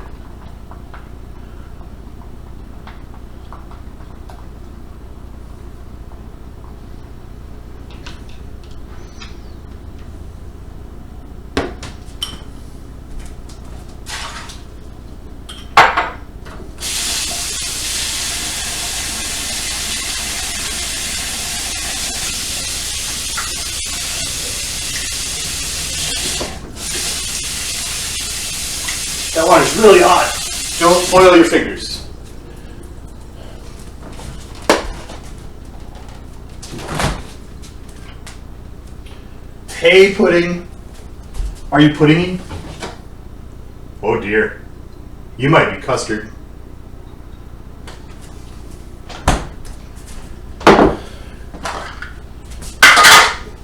That water's really hot. Don't boil your fingers. Hay pudding. Are you puddinging? Oh dear. You might be custard.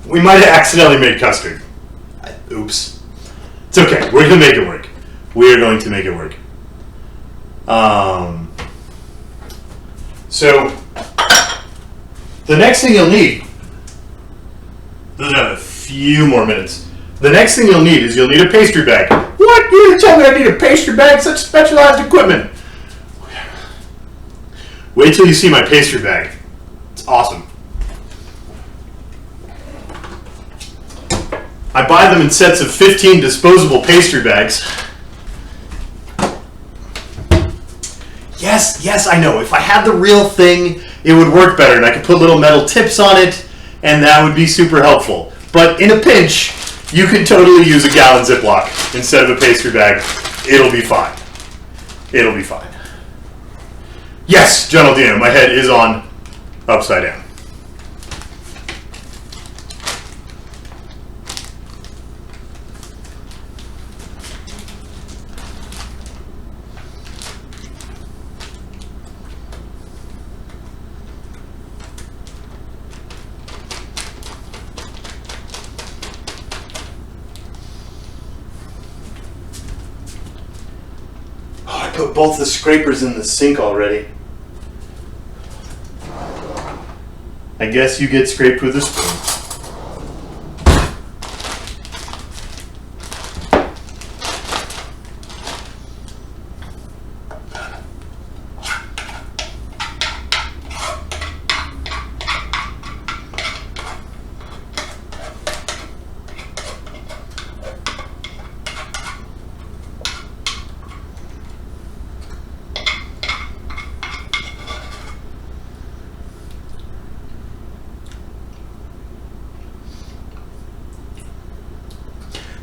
We might have accidentally made custard. Oops. It's okay. We're going to make it work. We are going to make it work. So, the next thing you'll need, those are a few more minutes. The next thing you'll need is you'll need a pastry bag. What? You didn't tell me I need a pastry bag? Such specialized equipment. Wait till you see my pastry bag. It's awesome. I buy them in sets of 15 disposable pastry bags. Yes, I know. If I had the real thing, it would work better, and I could put little metal tips on it, and that would be super helpful. But in a pinch, you can totally use a gallon Ziploc instead of a pastry bag. It'll be fine. It'll be fine. Yes, General, my head is on upside down. Put both the scrapers in the sink already. I guess you get scraped with a spoon.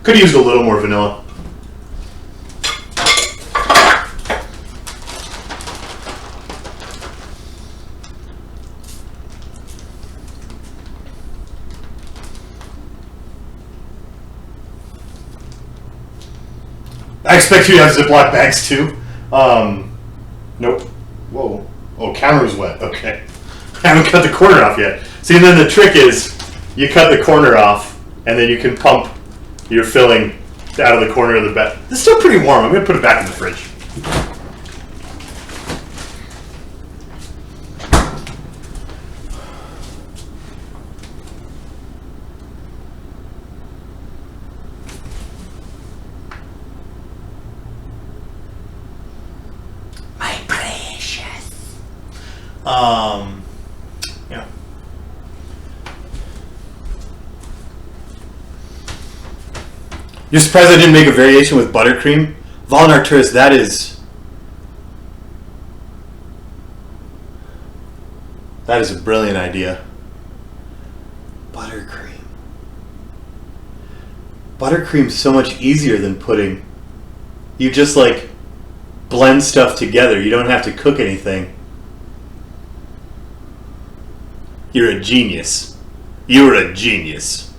Could have used a little more vanilla. I expect you to have Ziploc bags too. Nope. Whoa. Oh, camera's wet. Okay. I haven't cut the corner off yet. See, and then the trick is you cut the corner off and then you can pump your filling out of the corner of the bed. It's still pretty warm. I'm going to put it back in the fridge. My precious. Yeah. You're surprised I didn't make a variation with buttercream? Val and Arcturus, that is a brilliant idea. Buttercream. Buttercream's so much easier than pudding. You just like blend stuff together. You don't have to cook anything. You're a genius. You're a genius.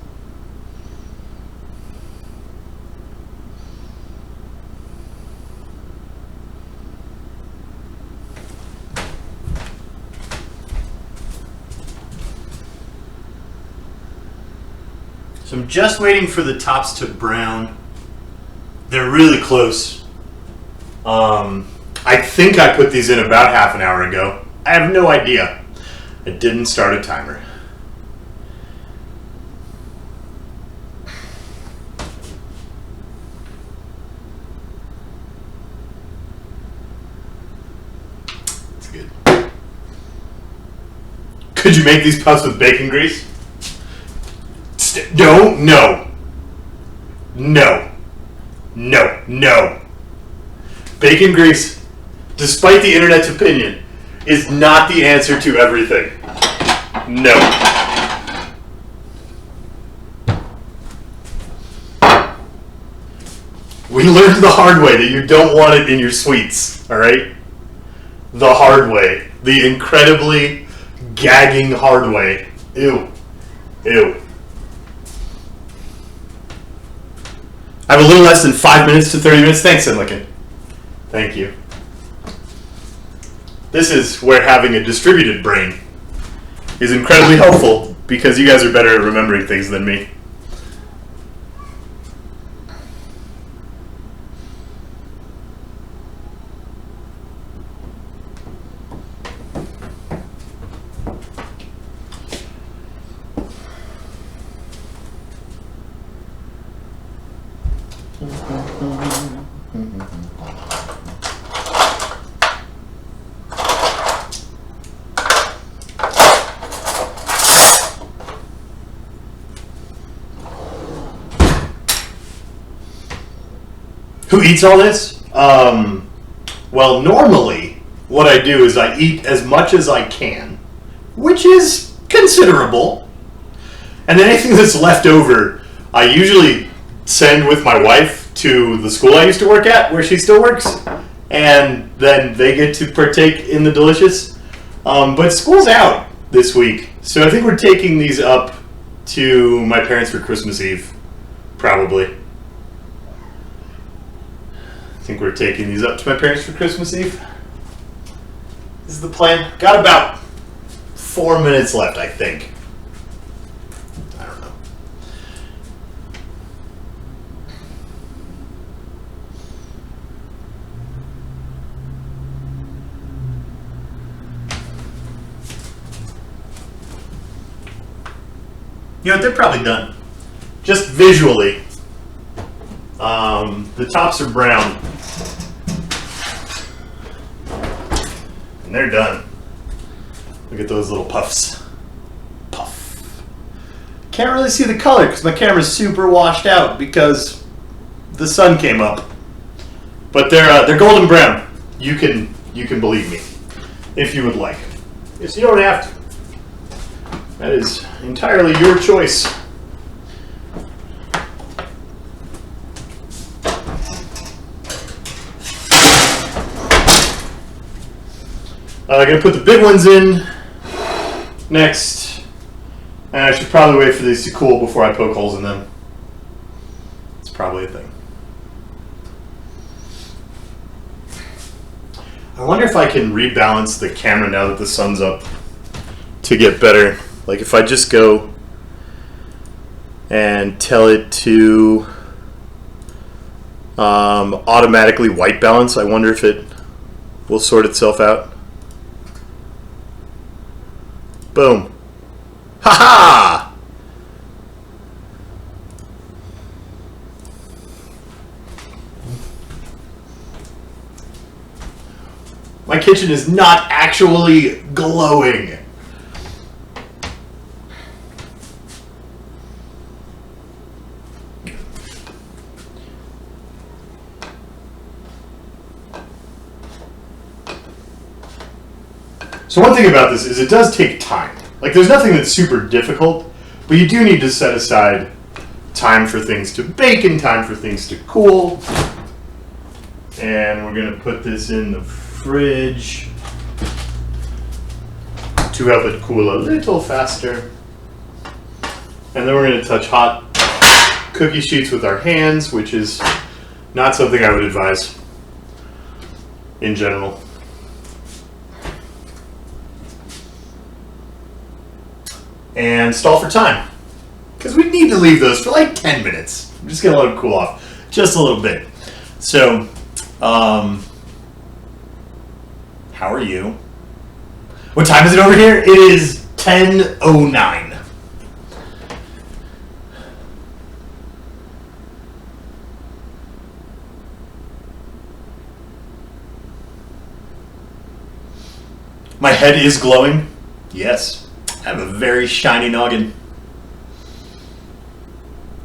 So I'm just waiting for the tops to brown. They're really close. I think I put these in about half an hour ago. I have no idea. I didn't start a timer. That's good. Could you make these puffs with bacon grease? No, no. No. No, no. Bacon grease, despite the internet's opinion, is not the answer to everything. No. We learned the hard way that you don't want it in your sweets, alright? The hard way. The incredibly gagging hard way. Ew. Ew. I have a little less than 5 minutes to 30 minutes. Thanks, Sinlican. Thank you. This is where having a distributed brain is incredibly helpful because you guys are better at remembering things than me. Who eats all this? Well, normally what I do is I eat as much as I can, which is considerable. And then anything that's left over, I usually send with my wife to the school I used to work at, where she still works, and then they get to partake in the delicious. But school's out this week, so I think we're taking these up to my parents for Christmas Eve, probably. I think we're taking these up to my parents for Christmas Eve. This is the plan. Got about 4 minutes left, I think. I don't know. You know what? They're probably done. Just visually. The tops are brown. And they're done. Look at those little puffs. Puff. Can't really see the color because my camera's super washed out because the sun came up. But they're golden brown. You can believe me if you would like. Yes, you don't have to. That is entirely your choice. I'm going to put the big ones in next, and I should probably wait for these to cool before I poke holes in them. It's probably a thing. I wonder if I can rebalance the camera now that the sun's up to get better. Like if I just go and tell it to automatically white balance, I wonder if it will sort itself out. Boom. Ha-ha! My kitchen is not actually glowing. So one thing about this is it does take time. Like there's nothing that's super difficult, But you do need to set aside time for things to bake and time for things to cool. And we're going to put this in the fridge to help it cool a little faster. And then we're going to touch hot cookie sheets with our hands, which is not something I would advise in general. And stall for time, because we need to leave those for like 10 minutes. I'm just going to let them cool off just a little bit. So, how are you? What time is it over here? It is 10:09. My head is glowing. Yes, I have a very shiny noggin.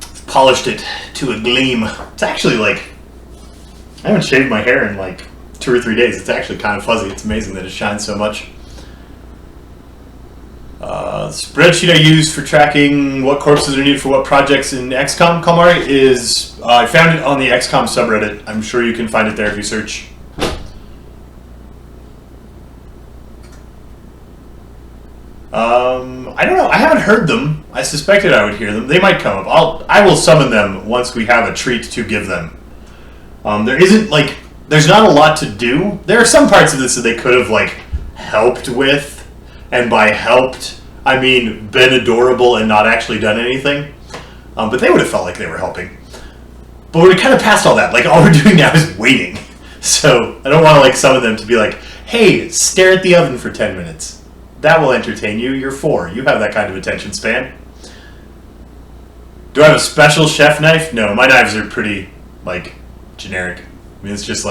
I've polished it to a gleam. It's actually like, I haven't shaved my hair in like 2 or 3 days. It's actually kind of fuzzy. It's amazing that it shines so much. The spreadsheet I use for tracking what corpses are needed for what projects in XCOM, Kalmari, is, I found it on the XCOM subreddit. I'm sure you can find it there if you search. I don't know. I haven't heard them. I suspected I would hear them. They might come up. I will summon them once we have a treat to give them. There's not a lot to do. There are some parts of this that they could have, helped with. And by helped, I mean been adorable and not actually done anything. But they would have felt like they were helping. But we're kind of past all that. All we're doing now is waiting. So I don't want to, summon them to be like, hey, stare at the oven for 10 minutes. That will entertain you. You're 4. You have that kind of attention span. Do I have a special chef knife? No, my knives are pretty, generic. I mean, it's just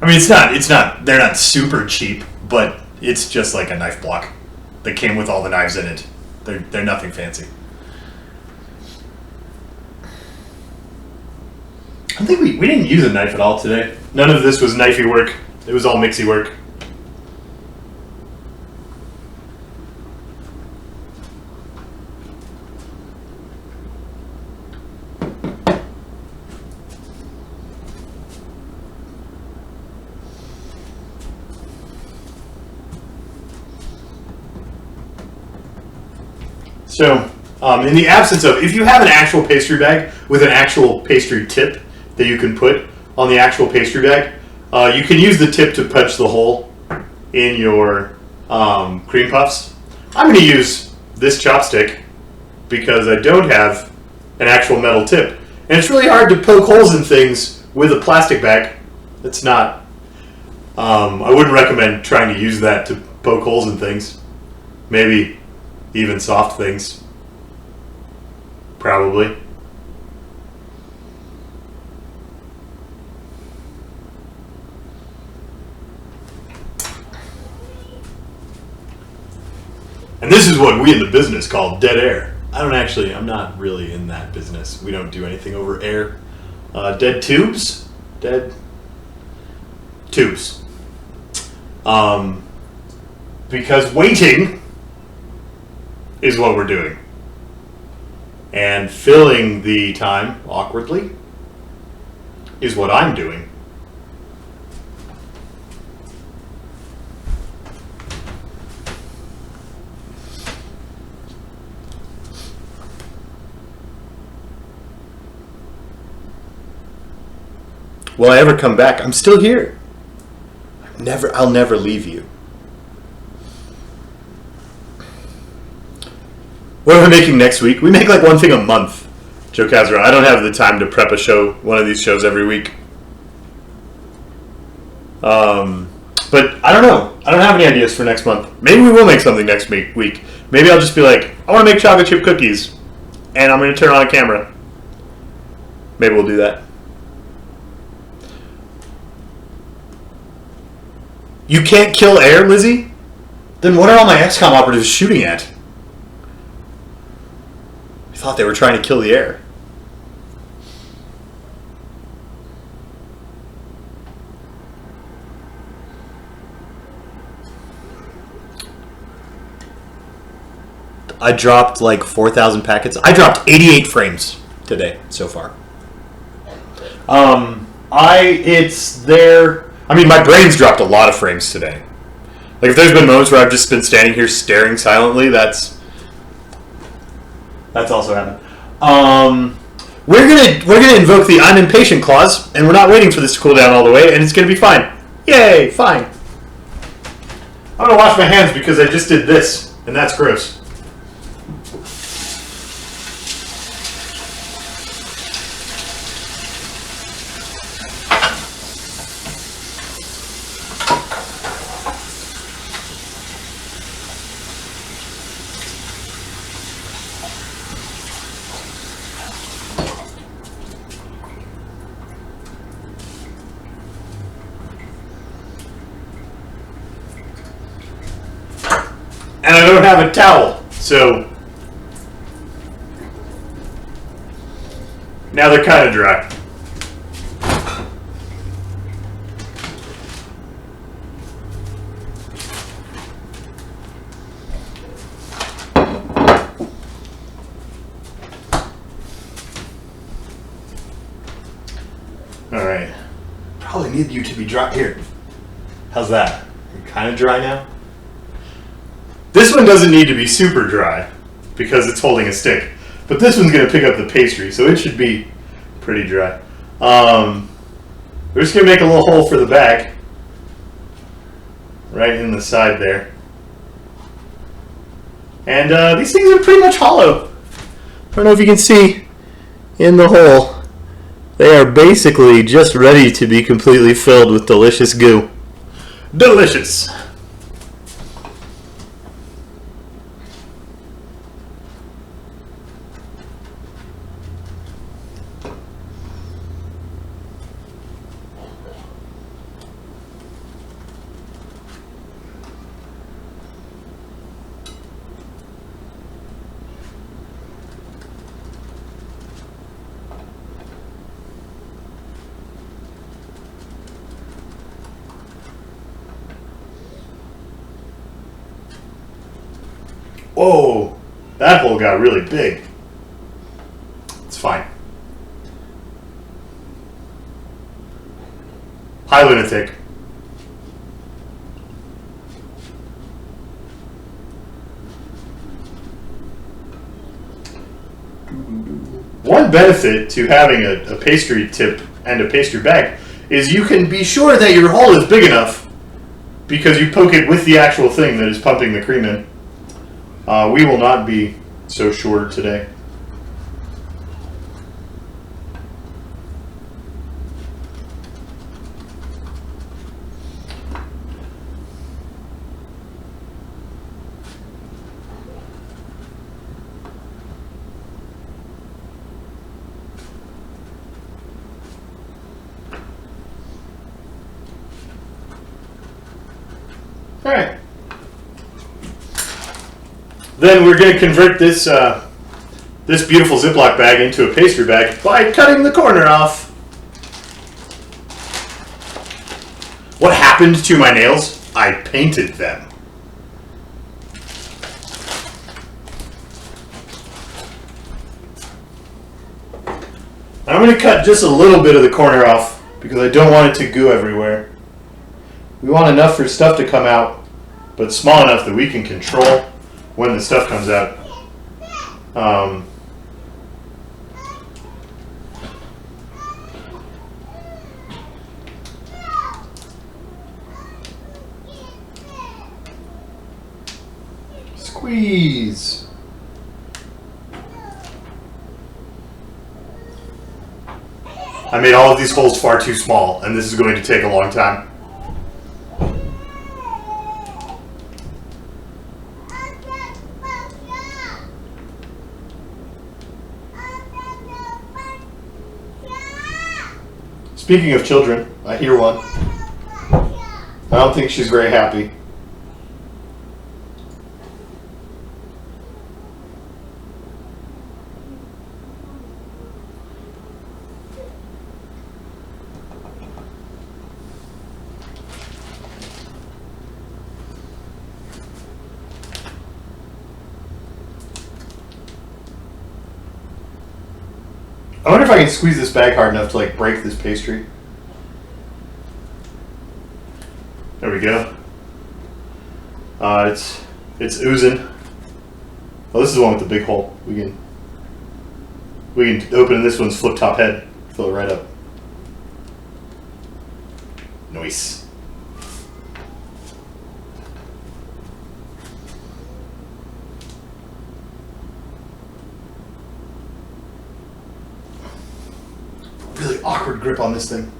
it's not, they're not super cheap, but it's just like a knife block that came with all the knives in it. They're nothing fancy. I think we didn't use a knife at all today. None of this was knifey work. It was all mixy work. So, in the absence of, if you have an actual pastry bag with an actual pastry tip that you can put on the actual pastry bag, you can use the tip to punch the hole in your cream puffs. I'm going to use this chopstick because I don't have an actual metal tip. And it's really hard to poke holes in things with a plastic bag. It's not, I wouldn't recommend trying to use that to poke holes in things. Maybe even soft things. Probably. And this is what we in the business call dead air. I'm not really in that business. We don't do anything over air. Dead tubes? Dead tubes. Because waiting is what we're doing. And filling the time awkwardly is what I'm doing. Will I ever come back? I'm still here. I'll never leave you. What are we making next week? We make one thing a month, Joe Kazra. I don't have the time to prep one of these shows every week. But I don't know. I don't have any ideas for next month. Maybe we will make something next week. Maybe I'll just be like, I want to make chocolate chip cookies, and I'm going to turn on a camera. Maybe we'll do that. You can't kill air, Lizzie? Then what are all my XCOM operatives shooting at? I thought they were trying to kill the air. I dropped like 4,000 packets. I dropped 88 frames today so far. It's there. I mean, my brain's dropped a lot of frames today. Like, if there's been moments where I've just been standing here staring silently, that's also happened. We're gonna invoke the I'm impatient clause, and we're not waiting for this to cool down all the way, and it's gonna be fine. Yay, fine. I'm gonna wash my hands because I just did this, and that's gross. And I don't have a towel, so now they're kind of dry. All right, probably need you to be dry here. How's that? You're kind of dry now? This one doesn't need to be super dry because it's holding a stick, but this one's going to pick up the pastry, so it should be pretty dry. We're just going to make a little hole for the back, right in the side there. And these things are pretty much hollow. I don't know if you can see in the hole. They are basically just ready to be completely filled with delicious goo. Delicious! Whoa, that hole got really big. It's fine. Hi, lunatic. One benefit to having a pastry tip and a pastry bag is you can be sure that your hole is big enough because you poke it with the actual thing that is pumping the cream in. We will not be so sure today. All right. Then we're going to convert this this beautiful Ziploc bag into a pastry bag by cutting the corner off. What happened to my nails? I painted them. I'm going to cut just a little bit of the corner off because I don't want it to goo everywhere. We want enough for stuff to come out, but small enough that we can control when the stuff comes out. Squeeze. I made all of these holes far too small, and this is going to take a long time. Speaking of children, I hear one. I don't think she's very happy. I wonder if I can squeeze this bag hard enough to like break this pastry. There we go. It's oozing. Oh, this is the one with the big hole. We can open this one's flip top head. Fill it right up. Nice. Really awkward grip on this thing.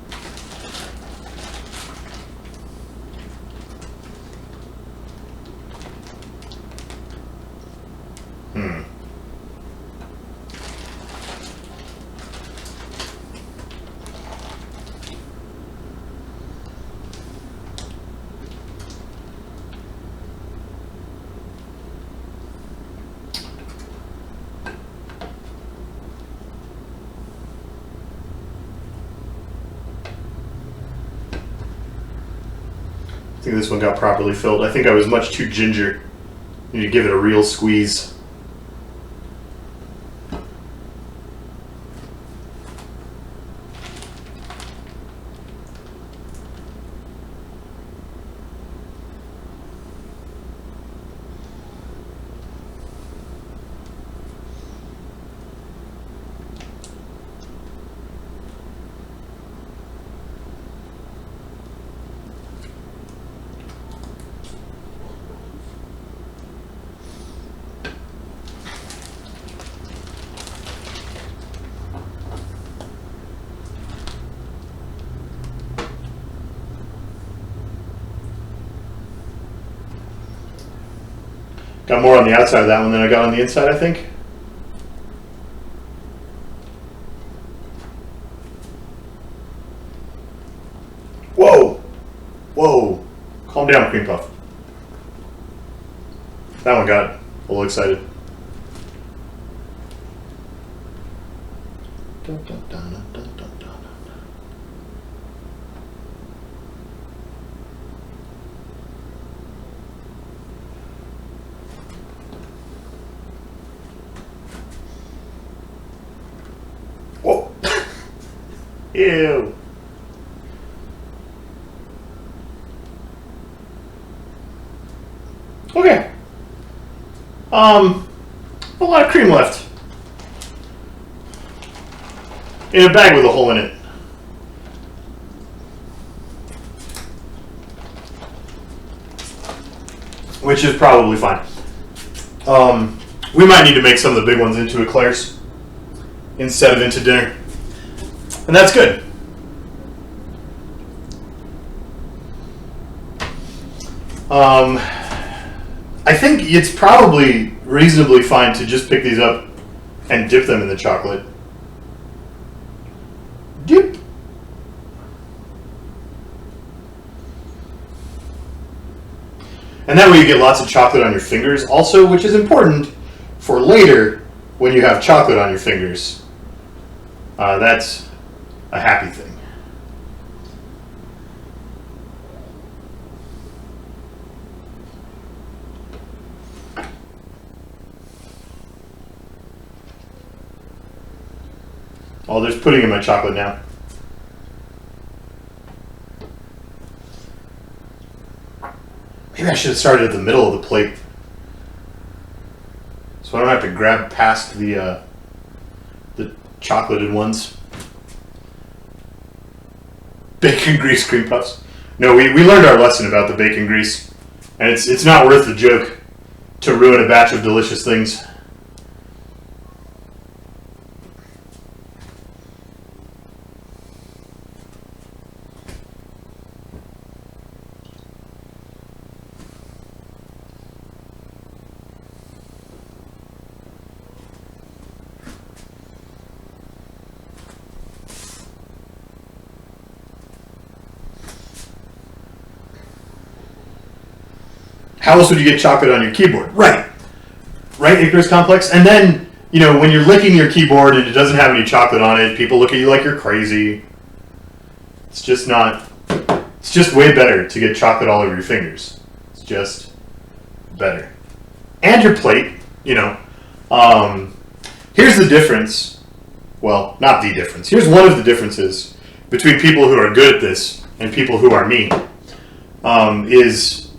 I think this one got properly filled. I think I was much too ginger. Need to give it a real squeeze. Got more on the outside of that one than I got on the inside, I think. Whoa! Whoa! Calm down, cream puff. That one got a little excited. Dun, dun, dun, dun, dun, dun, dun. Whoa! Ew! Okay. A lot of cream left. In a bag with a hole in it. Which is probably fine. We might need to make some of the big ones into eclairs instead of into dinner. And that's good. I think it's probably reasonably fine to just pick these up and dip them in the chocolate. Dip. And that way you get lots of chocolate on your fingers also, which is important for later when you have chocolate on your fingers. That's a happy thing. Oh, there's pudding in my chocolate now. Maybe I should have started at the middle of the plate, so I don't have to grab past the chocolated ones. Bacon grease cream puffs. No, we learned our lesson about the bacon grease, and it's not worth the joke to ruin a batch of delicious things. How else would you get chocolate on your keyboard? Right, Icarus Complex? And then, you know, when you're licking your keyboard and it doesn't have any chocolate on it, people look at you like you're crazy. It's just way better to get chocolate all over your fingers. It's just better. And your plate, you know. Here's the difference well, not the difference. Here's one of the differences between people who are good at this and people who are me. Is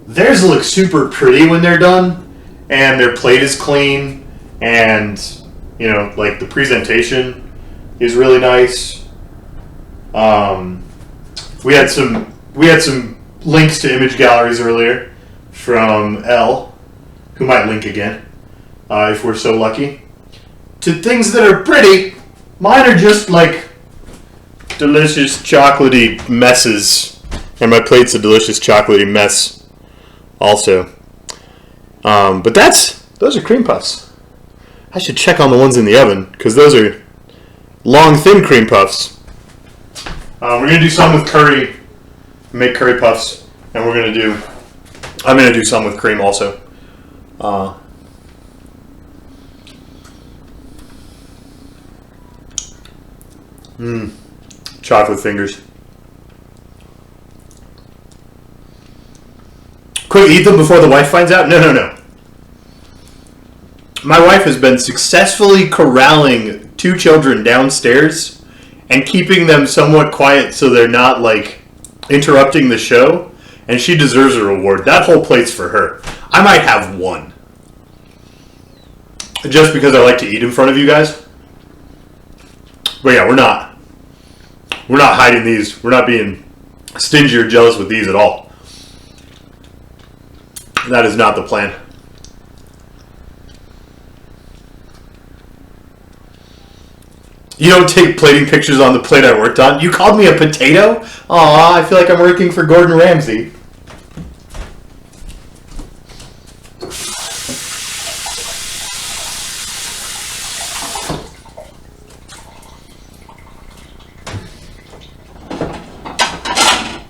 theirs look super pretty when they're done, and their plate is clean, and like the presentation is really nice. We had some links to image galleries earlier from Elle, who might link again if we're so lucky, to things that are pretty. Mine are just like delicious chocolatey messes, and my plate's a delicious chocolatey mess also. But those are cream puffs. I should check on the ones in the oven, because those are long, thin cream puffs. We're going to do some with curry, make curry puffs, and I'm going to do some with cream also. Chocolate fingers. Quick, eat them before the wife finds out? No. My wife has been successfully corralling 2 children downstairs and keeping them somewhat quiet so they're not, like, interrupting the show, and she deserves a reward. That whole plate's for her. I might have one. Just because I like to eat in front of you guys. But yeah, we're not hiding these. We're not being stingy or jealous with these at all. That is not the plan. You don't take plating pictures on the plate I worked on? You called me a potato? Aw, I feel like I'm working for Gordon Ramsay.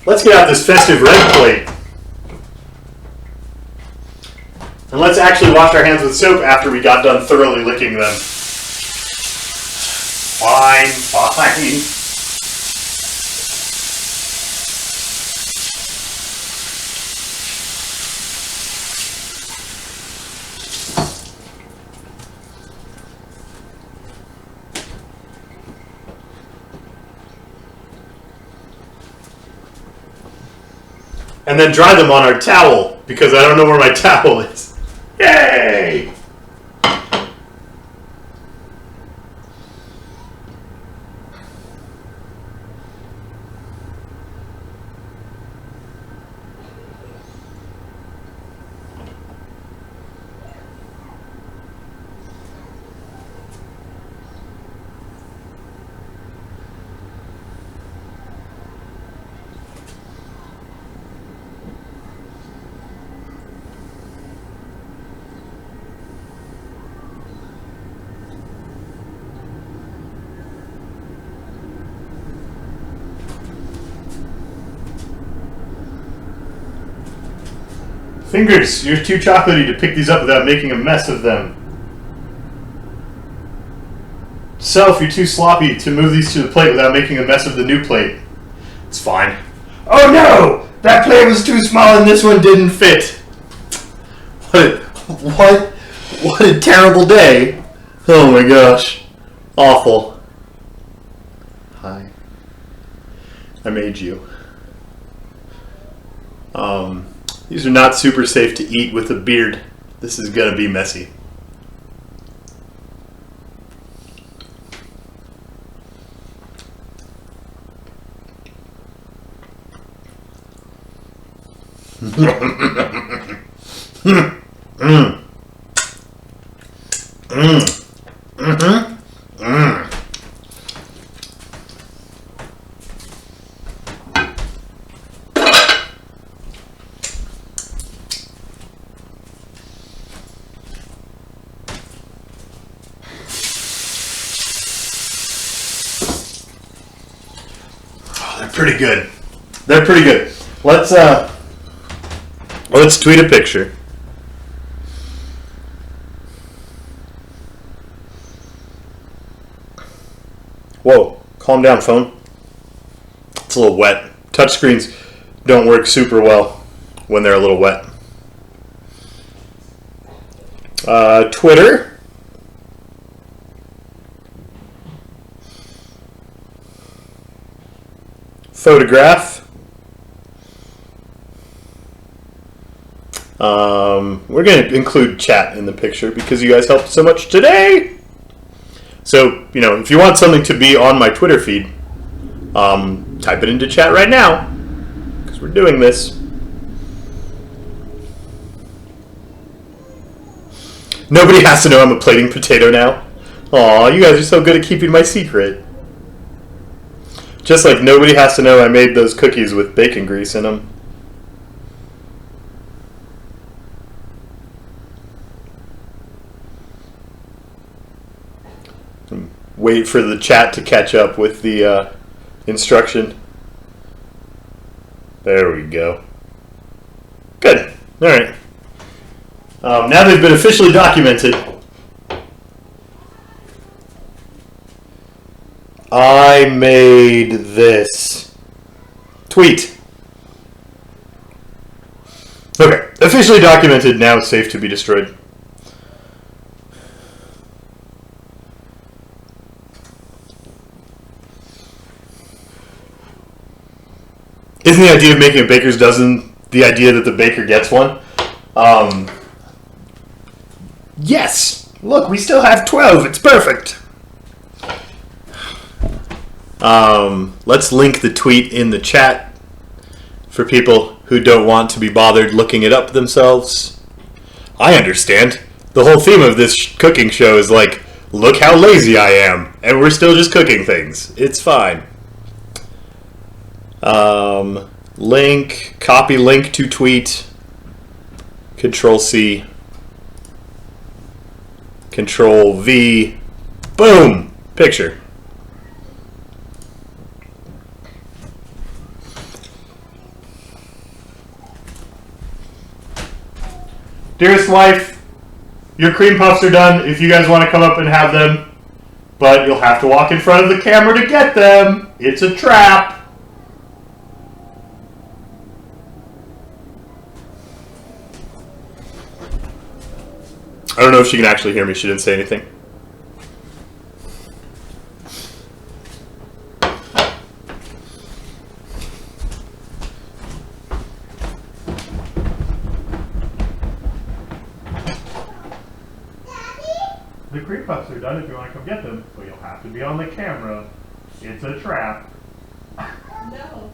Let's get out this festive red plate. And let's actually wash our hands with soap after we got done thoroughly licking them. Fine. And then dry them on our towel, because I don't know where my towel is. Yay! Fingers, you're too chocolatey to pick these up without making a mess of them. Self, you're too sloppy to move these to the plate without making a mess of the new plate. It's fine. Oh no! That plate was too small and this one didn't fit. What a terrible day. Oh my gosh. Awful. Hi. I made you. These are not super safe to eat with a beard. This is gonna be messy. Pretty good. They're pretty good. Let's tweet a picture. Whoa, calm down, phone. It's a little wet. Touchscreens don't work super well when they're a little wet. Twitter. photograph. We're going to include chat in the picture because you guys helped so much today. So, you know, if you want something to be on my Twitter feed, type it into chat right now because we're doing this. Nobody has to know I'm a plating potato now. Aw, you guys are so good at keeping my secret. Just like nobody has to know I made those cookies with bacon grease in them. Wait for the chat to catch up with the instruction. There we go. Good. All right. Now they've been officially documented. I made this tweet. Okay, officially documented, now safe to be destroyed. Isn't the idea of making a baker's dozen the idea that the baker gets one? Yes! Look, we still have 12. It's perfect. Let's link the tweet in the chat for people who don't want to be bothered looking it up themselves. I understand. The whole theme of this cooking show is like, look how lazy I am, and we're still just cooking things. It's fine. Link, copy link to tweet, Control C, Control V, boom, picture. Dearest wife, your cream puffs are done if you guys want to come up and have them, but you'll have to walk in front of the camera to get them. It's a trap. I don't know if she can actually hear me. She didn't say anything. The cream puffs are done if you want to come get them, but you'll have to be on the camera. It's a trap. No.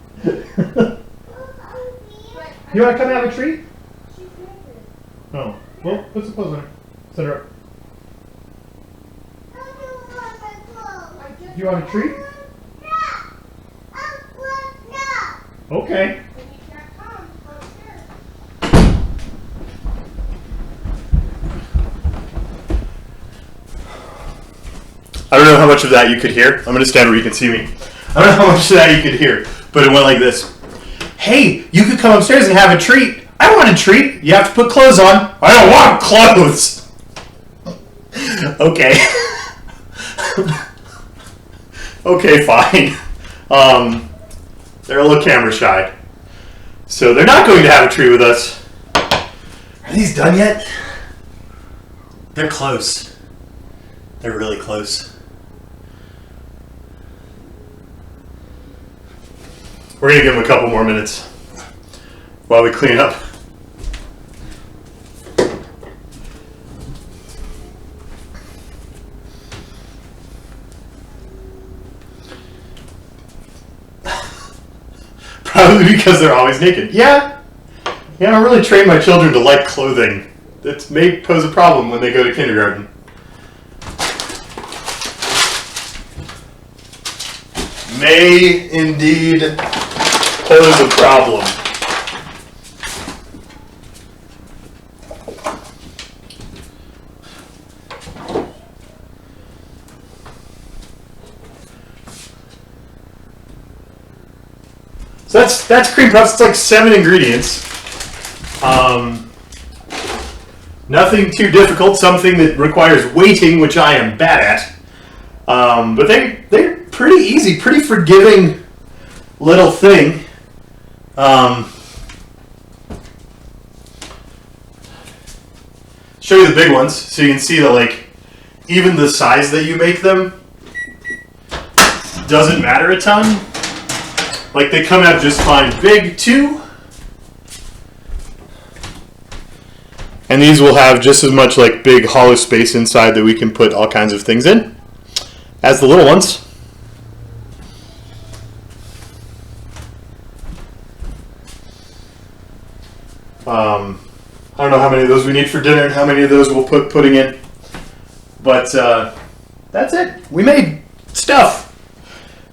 You want to come have a treat? Oh. Well, put some clothes on her. Set her up. You want a treat? Okay. I don't know how much of that you could hear. I'm going to stand where you can see me. I don't know how much of that you could hear, but it went like this. Hey, you could come upstairs and have a treat. I want a treat. You have to put clothes on. I don't want clothes. Okay. Okay, fine. They're a little camera shy. So they're not going to have a treat with us. Are these done yet? They're close. They're really close. We're going to give them a couple more minutes while we clean up. Probably because they're always naked. Yeah, I don't really train my children to like clothing. It may pose a problem when they go to kindergarten. May indeed pose a problem. So that's cream puffs. It's like 7 ingredients. Nothing too difficult. Something that requires waiting, which I am bad at. But they're pretty easy, pretty forgiving little thing. Show you the big ones so you can see that like even the size that you make them doesn't matter a ton. Like they come out just fine. Big too. And these will have just as much like big hollow space inside that we can put all kinds of things in as the little ones. I don't know how many of those we need for dinner and how many of those we'll putting in. But that's it. We made stuff.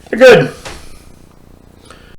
They're good.